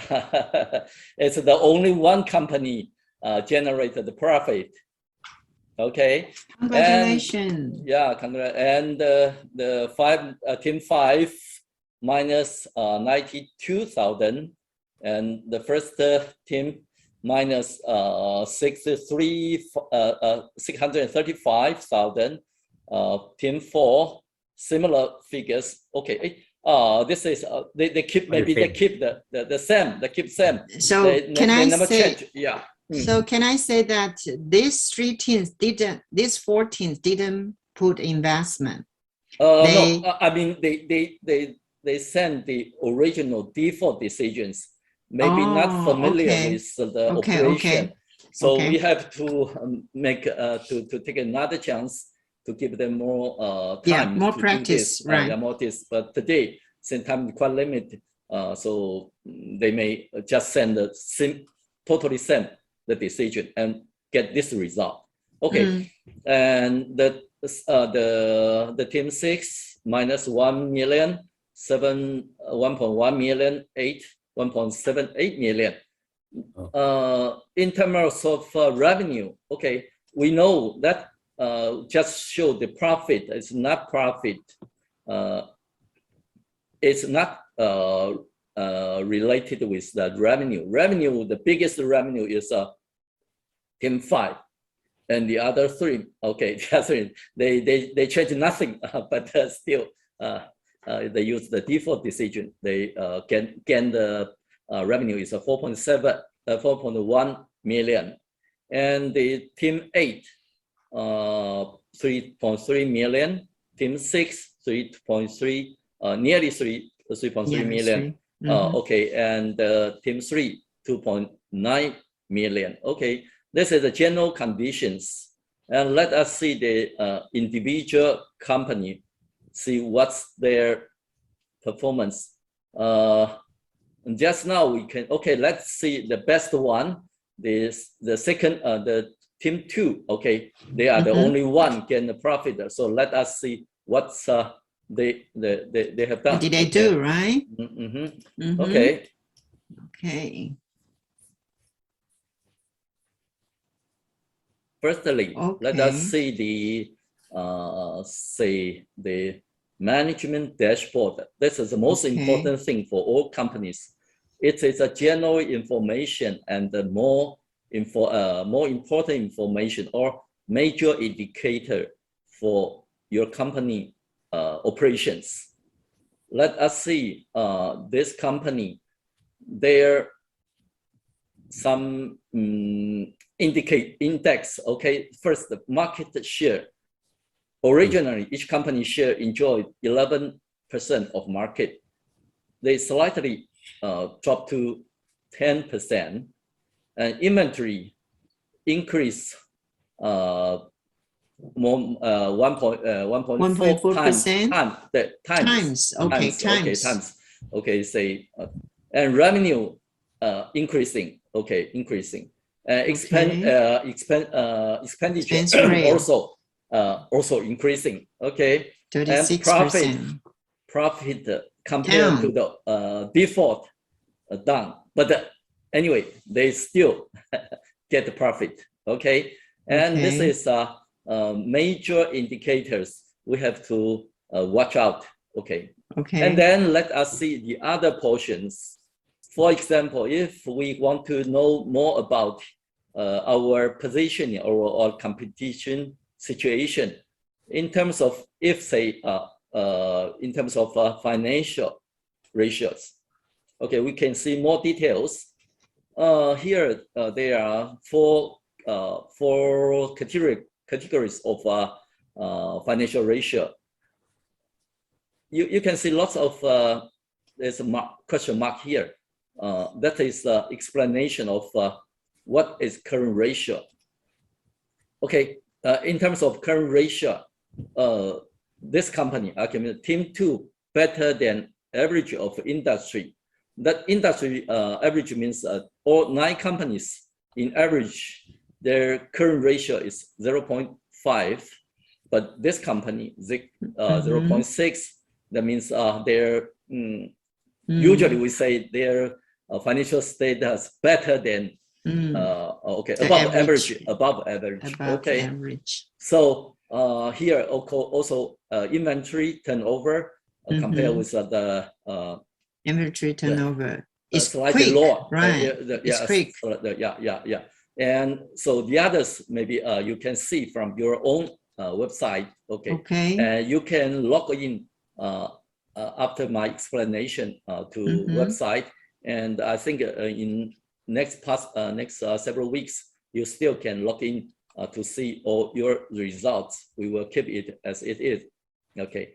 It's the only one company generated the profit. Okay. Congratulations. And, yeah, and the team 5 minus 92,000, and the first team minus 635,000. Team 4 similar figures. Okay. This is they keep the same. They keep same. So they never change. Yeah. So can I say that these 4 teams didn't put investment? No, I mean they send the original default decisions. Maybe not familiar with the operation. So we have to make to take another chance to give them more time, more to practice, do this, right? more this. But today, since time is quite limited, so they may just send the totally same the decision and get this result. Okay, and the team 6 minus 1 million, 1.1 million, 1.78 million. In terms of revenue, okay, we know that just show the profit. It's not profit. It's not related with the revenue. Revenue, the biggest revenue is team 5, and the other 3. Okay, the other 3, they change nothing, but still they use the default decision. They gain the revenue is 4.1 million, and the team 8 3.3 million, team 6 3.3 nearly 3.3 million. Okay, and team 3 2.9 million. Okay, this is the general conditions, and let us see the individual company, see what's their performance. Just now we can, okay, let's see the best one. The second, the team 2. Okay, they are the only one getting the profit. So let us see what's they have done. What did they do, right? Okay. Okay. Firstly, let us see the management dashboard. This is the most important thing for all companies. It is a general information and the more important information or major indicator for your company operations. Let us see this company, there some index. Okay, first the market share. Originally, each company share enjoyed 11% of market. They slightly dropped to 10%, and inventory increased 1.4 times. Okay, say, and revenue increasing. Okay, increasing. Expenditure also increasing. Okay, 36%. And profit compared to the default down, but anyway, they still get the profit. Okay, and this is major indicators we have to watch out. Okay. And then let us see the other portions. For example, if we want to know more about our positioning or our competition situation in terms of, if say, in terms of financial ratios. Okay, we can see more details. Here there are four categories of financial ratio. You can see lots of there's a question mark here. That is explanation of what is current ratio. Okay, in terms of current ratio, this company, Team 2, better than average of industry. That industry average means all 9 companies in average, their current ratio is 0.5, but this company 0.6. That means they're usually we say their financial status better than above average. So here also inventory turnover compared with the inventory turnover is slightly quick, lower, right? It's quick. Yeah. And so the others maybe you can see from your own website. Okay. And you can log in after my explanation to website, and I think in next several weeks you still can log in to see all your results. We will keep it as it is. Okay.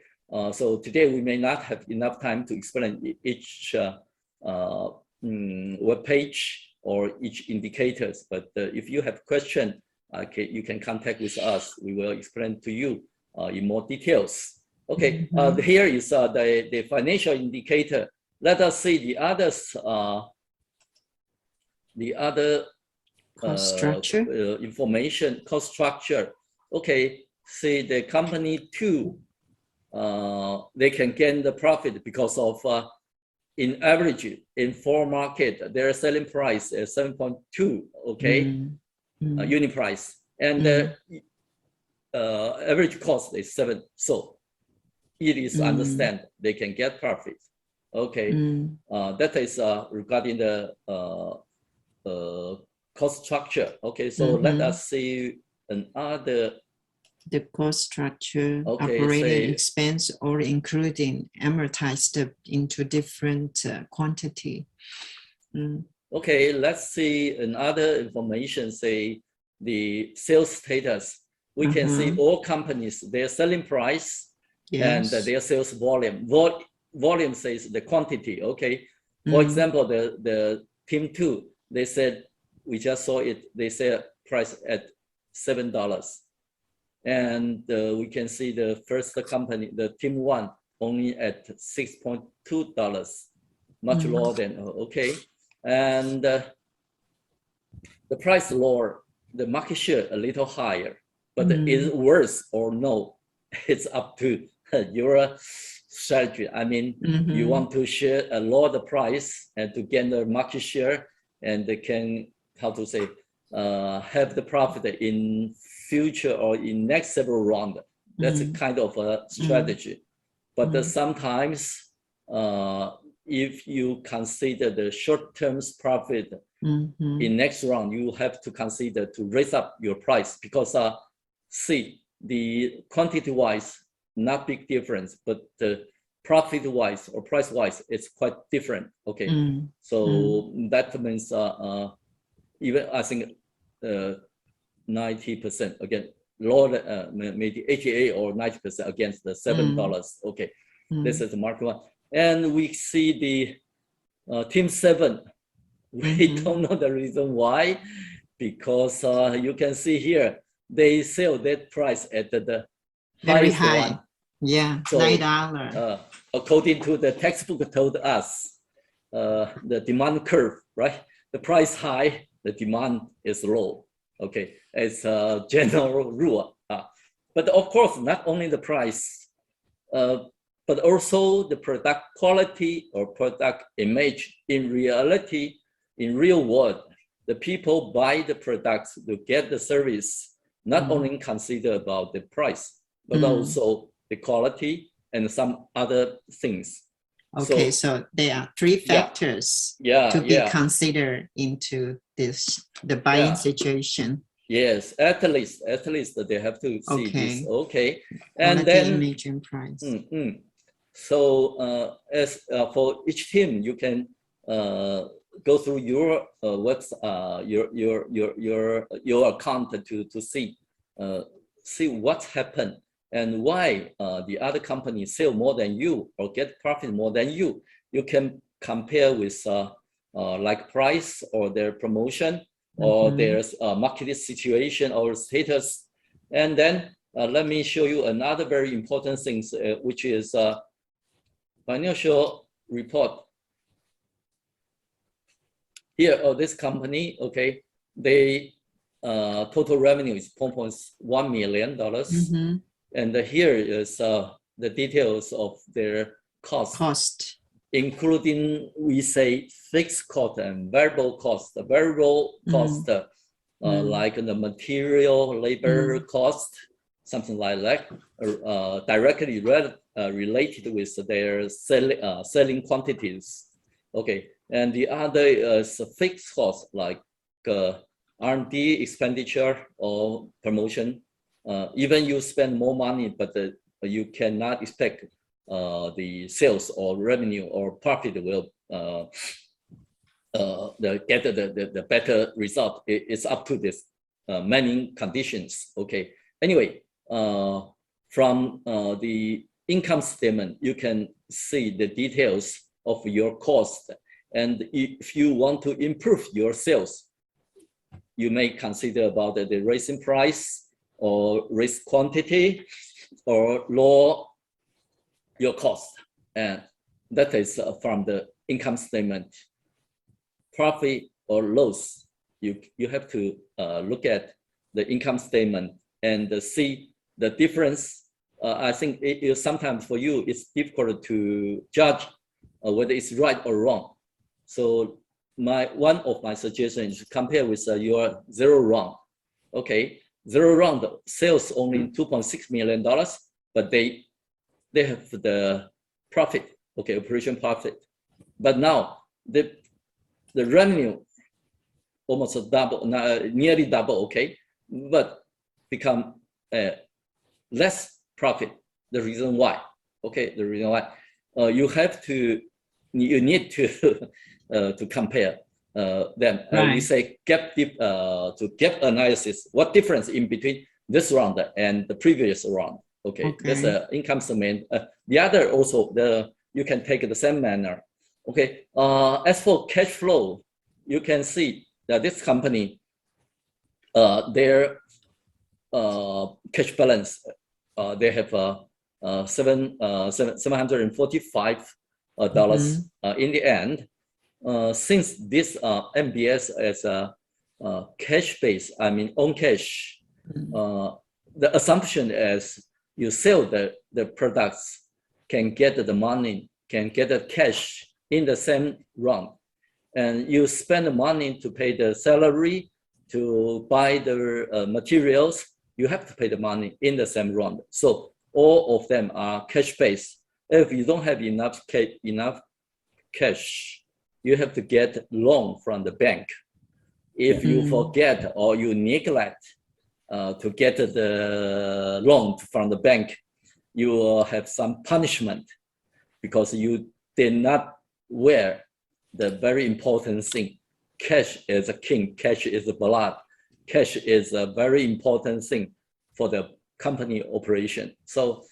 So today we may not have enough time to explain each web page or each indicators, but if you have question, you can contact with us. We will explain to you in more details. Okay, here is the financial indicator. Let us see the others. The other cost structure information, cost structure. Okay, see the company 2. They can gain the profit because of in average in 4 market their selling price is 7.2. Okay, unit price, and the average cost is 7. So it is understand they can get profit. Okay, that is regarding the cost structure. Okay, so let us see another. The cost structure, operating expense, or including amortized into different quantity. Okay, let's see another information. Say the sales status. We can see all companies, their selling price and their sales volume. Volume says the quantity. Okay, for example, the Team 2, they said, we just saw it. They said price at $7. And we can see the first company, the Team 1, only at $6.2, much lower than, okay. And the price lower, the market share a little higher, but is it worse or no? It's up to your strategy. I mean, you want to share lower the price and to gain the market share, and they can, how to say, have the profit in future or in next several rounds. That's a kind of a strategy. But sometimes if you consider the short-term profit in next round, you have to consider to raise up your price, because see, the quantity-wise, not big difference, but the profit-wise or price-wise, it's quite different. Okay, so that means even I think 90% again, lower maybe 88 or 90% against the $7. Okay, this is the market one, and we see the team 7. We don't know the reason why, because you can see here they sell that price at the very highest high. one. Yeah, So, $9. According to the textbook told us, the demand curve, right? The price high, the demand is low. Okay, it's a general rule. But of course, not only the price, but also the product quality or product image. In reality, in real world, the people buy the products to get the service, not only consider about the price, but also the quality and some other things. Okay, so there are 3 factors to be considered into the buying situation. Yes, at least they have to see this. Okay, and quality, then image, and price. So as for each team, you can go through your your account to see what happened and why the other companies sell more than you or get profit more than you. You can compare with like price or their promotion or their market situation or status. And then let me show you another very important thing, which is financial report. Here, this company, okay, they total revenue is $4.1 million. And here is the details of their cost, including, we say, fixed cost and variable cost. The variable cost, like the material, labor cost, something like that, directly related with their selling quantities. Okay, and the other is fixed cost, like R&D expenditure or promotion. Even you spend more money, but you cannot expect the sales or revenue or profit will get the better result. It's up to this many conditions. Okay. Anyway, from the income statement, you can see the details of your cost. And if you want to improve your sales, you may consider about the raising price or raise quantity or lower your cost. And that is from the income statement. Profit or loss, you have to look at the income statement and see the difference. I think it is sometimes for you, it's difficult to judge whether it's right or wrong. So one of my suggestions is compare with your zero round. Okay, zero round sales only $2.6 million, but they have the profit, okay, operation profit. But now the revenue almost double, nearly double, okay, but become less profit. The reason why, okay, the reason why you need to compare them. We say gap analysis. What difference in between this round and the previous round? Okay, that's the income statement. The other also you can take the same manner. Okay, as for cash flow, you can see that this company, their cash balance, they have $745 in the end. Since this MBS as a cash base, I mean own cash, the assumption is you sell the products, can get the money, can get the cash in the same round, and you spend the money to pay the salary, to buy the materials, you have to pay the money in the same round. So all of them are cash based. If you don't have enough cash, you have to get loan from the bank. If you forget or you neglect to get the loan from the bank, you will have some punishment because you did not wear the very important thing. Cash is a king, cash is a blood. Cash is a very important thing for the company operation. So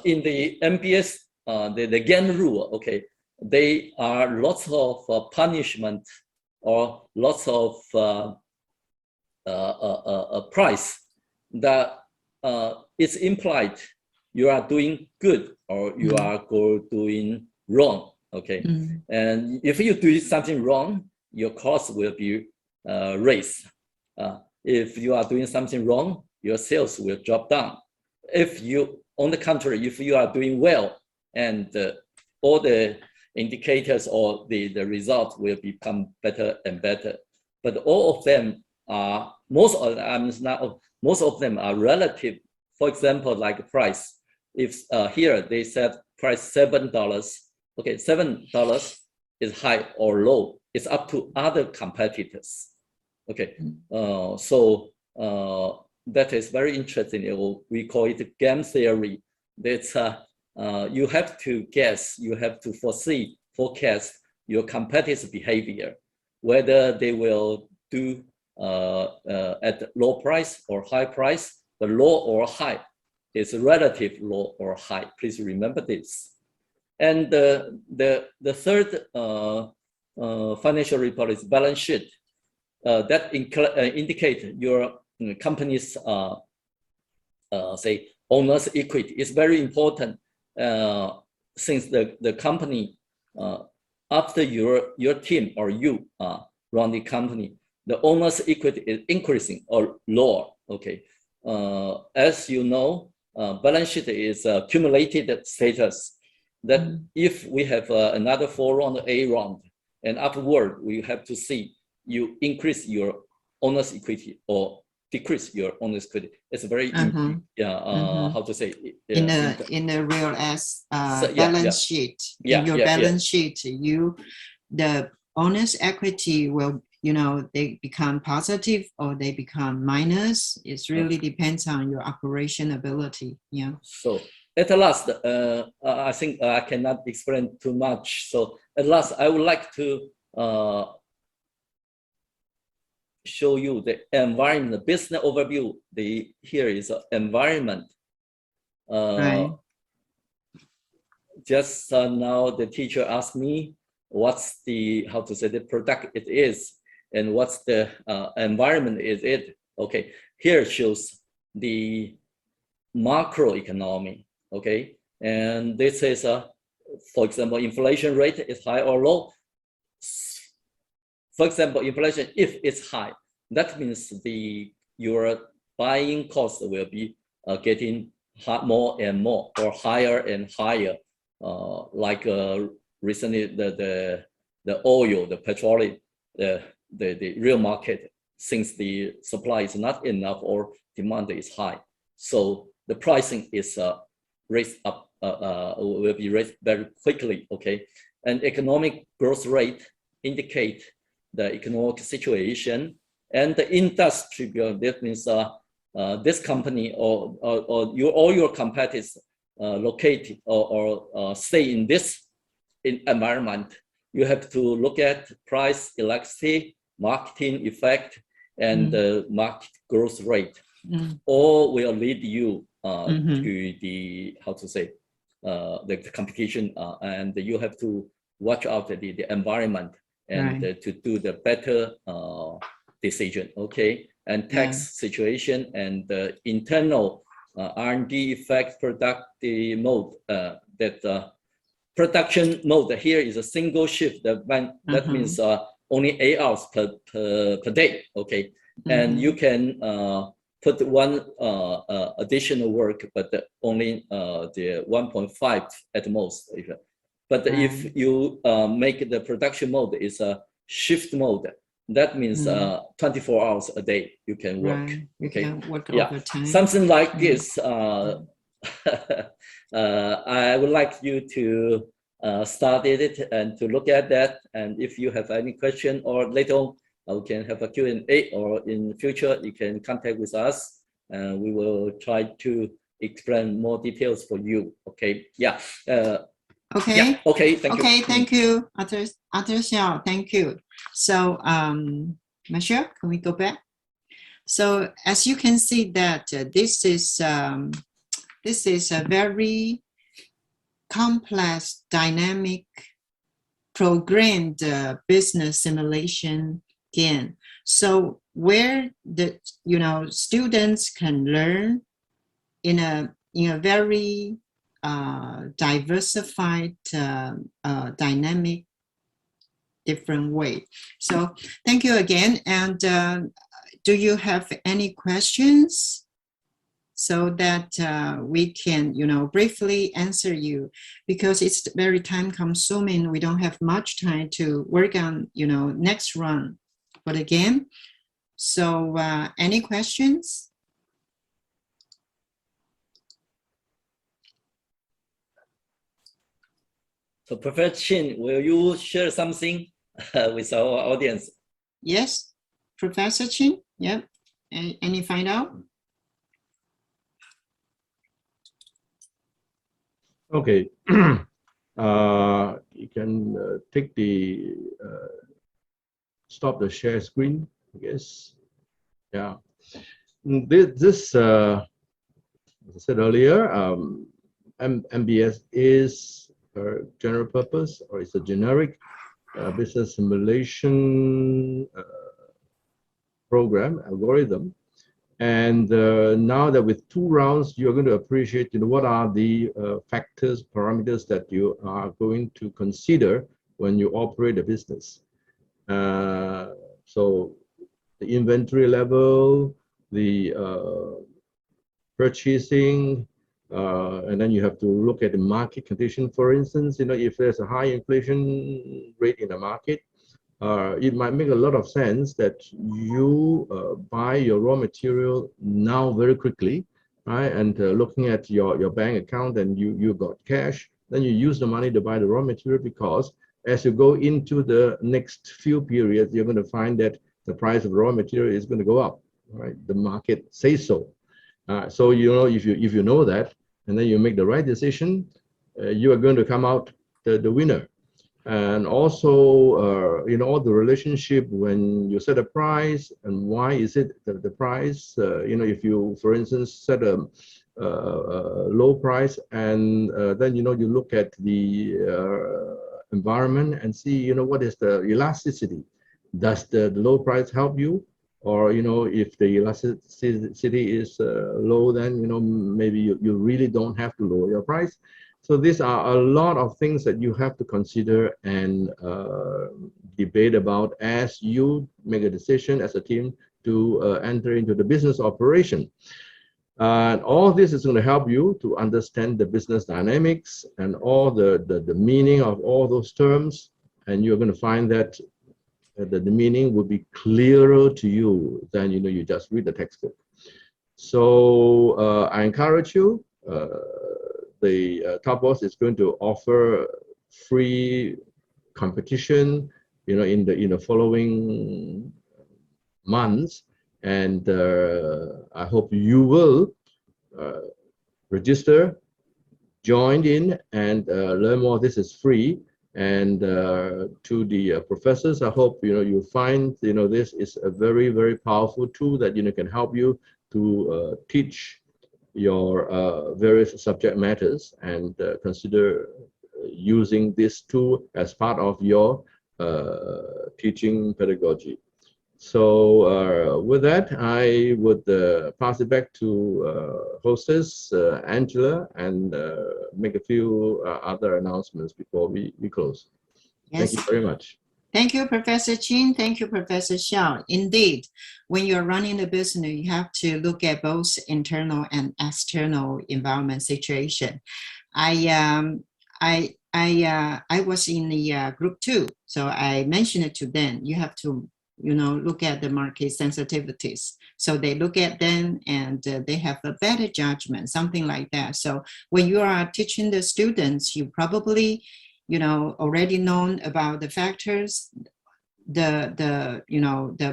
in the MBS, the GAN rule, okay, there are lots of punishment or lots of price that it's implied you are doing good or you are doing wrong, okay? And if you do something wrong, your cost will be raised. If you are doing something wrong, your sales will drop down. If you, on the contrary, if you are doing well and all the indicators or the results will become better and better. But all of them are, most of them are relative. For example, like price. If here they said price $7, okay, $7 is high or low. It's up to other competitors. Okay, so that is very interesting. We call it game theory. That's you have to guess, you have to forecast your competitors' behavior, whether they will do at low price or high price. The low or high is relative low or high. Please remember this. And the third financial report is balance sheet. That indicate your company's say owner's equity. It's very important since the company after your team or you run the company, the owner's equity is increasing or lower. Okay, as you know, balance sheet is accumulated status. That if we have another 4 round, A round, and afterward we have to see you increase your owner's equity or decrease your owner's equity. It's very how to say in the real balance sheet. In your balance sheet, the owner's equity will, they become positive or they become minus. It really depends on your operation ability. Yeah. So at last, I think I cannot explain too much. So at last, I would like to show you the environment, the business overview. Here is an environment. Right. Just now, the teacher asked me what's the, how to say, the product it is, and what's the environment is it. Okay, here shows the macroeconomy. Okay, and this is for example, inflation rate is high or low. For example, inflation, if it's high, that means your buying cost will be getting more and more or higher and higher. Like recently, the oil, the petroleum, the real market, since the supply is not enough or demand is high, so the pricing is raised up, will be raised very quickly. Okay, and economic growth rate indicate the economic situation, and the industry. That means this company or all your competitors located or stay in this environment. You have to look at price elasticity, marketing effect, and the market growth rate. All will lead you to the, how to say, the competition, and you have to watch out the environment and to do the better decision. Okay, and tax situation and the internal R&D effect, productive mode. That production mode here is a single shift. That means only 8 hours per day. Okay, and you can put one additional work, but only the 1.5 at most. But if you make the production mode is a shift mode, that means 24 hours a day you can work. You can work overtime. Something like this. I would like you to study it and to look at that. And if you have any question, or later on we can have a Q&A, or in the future you can contact with us. We will try to explain more details for you. Okay. Yeah. Okay. Yeah. Okay. Thank you. Okay, thank you, Arthur Xiao. Thank you. So, Michelle, can we go back? So, as you can see that this is a very complex, dynamic, programmed business simulation game. So, where the students can learn in a very diversified, dynamic, different way. So thank you again. And do you have any questions so that we can, briefly answer you? Because it's very time consuming. We don't have much time to work on, next run for the game. So any questions? So Professor Chin, will you share something with our audience? Yes, Professor Chin. Yep. Any find out? Okay. You can take the stop the share screen, I guess. Yeah. This as I said earlier, MBS is a general purpose, or it's a generic business simulation program algorithm. And now that with 2 rounds, you're going to appreciate what are the factors, parameters that you are going to consider when you operate a business. So the inventory level, the purchasing, and then you have to look at the market condition. For instance, if there's a high inflation rate in the market, it might make a lot of sense that you buy your raw material now very quickly, right? And looking at your bank account, and you got cash, then you use the money to buy the raw material, because as you go into the next few periods, you're going to find that the price of raw material is going to go up, right? The market says so. So if you know that, and then you make the right decision, you are going to come out the winner. And also, all the relationship when you set a price, and why is it the price? If you, for instance, set a low price, and then you look at the environment and see what is the elasticity. Does the low price help you? Or if the elasticity is low, then maybe you really don't have to lower your price. So these are a lot of things that you have to consider and debate about as you make a decision as a team to enter into the business operation. And all this is going to help you to understand the business dynamics and all the meaning of all those terms. And you're going to find that the meaning will be clearer to you than you just read the textbook. So I encourage you. The Top Boss is going to offer free competition, in the following months, and I hope you will register, join in, and learn more. This is free. And to the professors, I hope you find this is a very, very powerful tool that can help you to teach your various subject matters, and consider using this tool as part of your teaching pedagogy. So with that, I would pass it back to hostess Angela, and make a few other announcements before we close. Yes. Thank you very much. Thank you, Professor Chin. Thank you, Professor Xiao. Indeed, when you're running a business, you have to look at both internal and external environment situation. I was in the group 2, so I mentioned it to them. You have to, look at the market sensitivities. So they look at them, and they have a better judgment, something like that. So when you are teaching the students, you probably already known about the factors the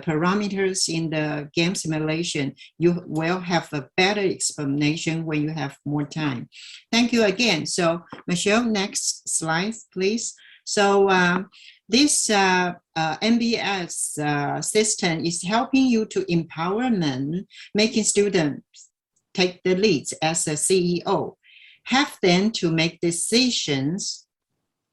parameters in the game simulation, you will have a better explanation when you have more time. Thank you again. So Michelle, next slide, please. So this MBS system is helping you to empowerment, making students take the leads as a CEO, have them to make decisions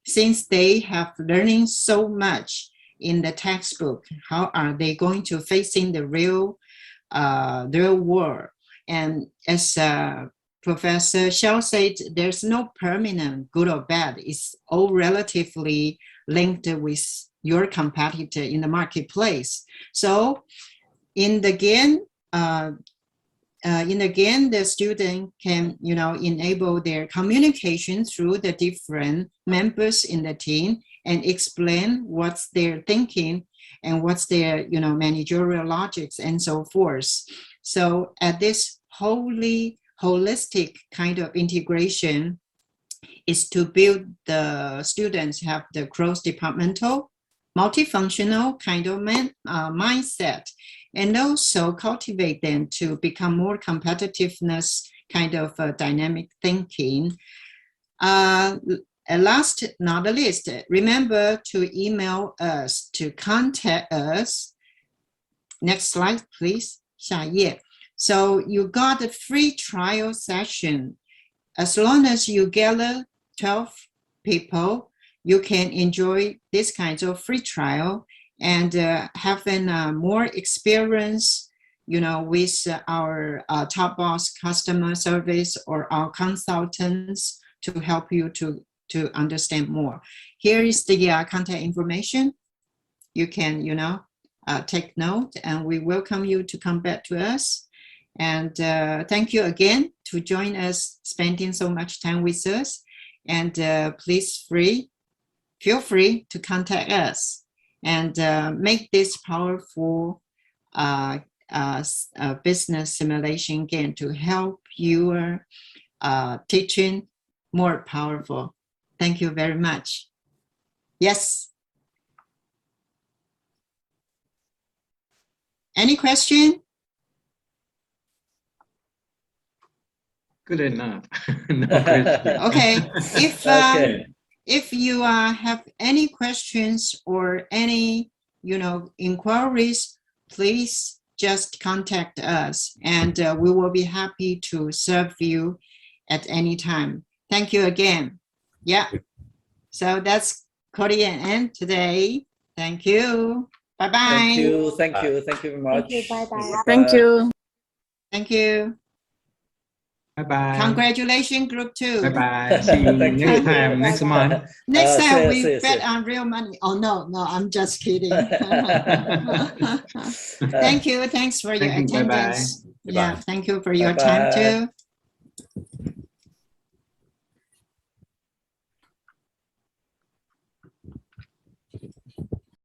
since they have learning so much in the textbook. How are they going to facing the real world? And as Professor Xiao said, there's no permanent good or bad. It's all relatively linked with your competitor in the marketplace. So in the game, the student can, enable their communication through the different members in the team and explain what's their thinking and what's their, managerial logics and so forth. So at this holistic kind of integration is to build the students have the cross-departmental, multifunctional kind of mindset, and also cultivate them to become more competitiveness kind of dynamic thinking. Last not the least, remember to email us, to contact us. Next slide, please. 下页. So you got a free trial session. As long as you gather 12 people, you can enjoy this kind of free trial and having more experience, with our Top Boss customer service or our consultants to help you to understand more. Here is the contact information. You can, take note, and we welcome you to come back to us. And thank you again to join us, spending so much time with us. And please feel free to contact us and make this powerful business simulation game to help your teaching more powerful. Thank you very much. Yes. Any question? Good enough. No question. Okay. Okay. If you have any questions or any, inquiries, please just contact us, and we will be happy to serve you at any time. Thank you again. Yeah. So that's Korean end today. Thank you. Bye-bye. Thank you. Thank you. Thank you very much. Thank you. Bye-bye. Thank you. Thank you. Bye-bye. Congratulations, group 2. Bye-bye. See you Thank next you. time, next month. Next time see we you. bet on real money. Oh, no, I'm just kidding. Thank you. Thanks for your Thank you. Bye-bye. attendance. Yeah, thank you for your Bye-bye. time too.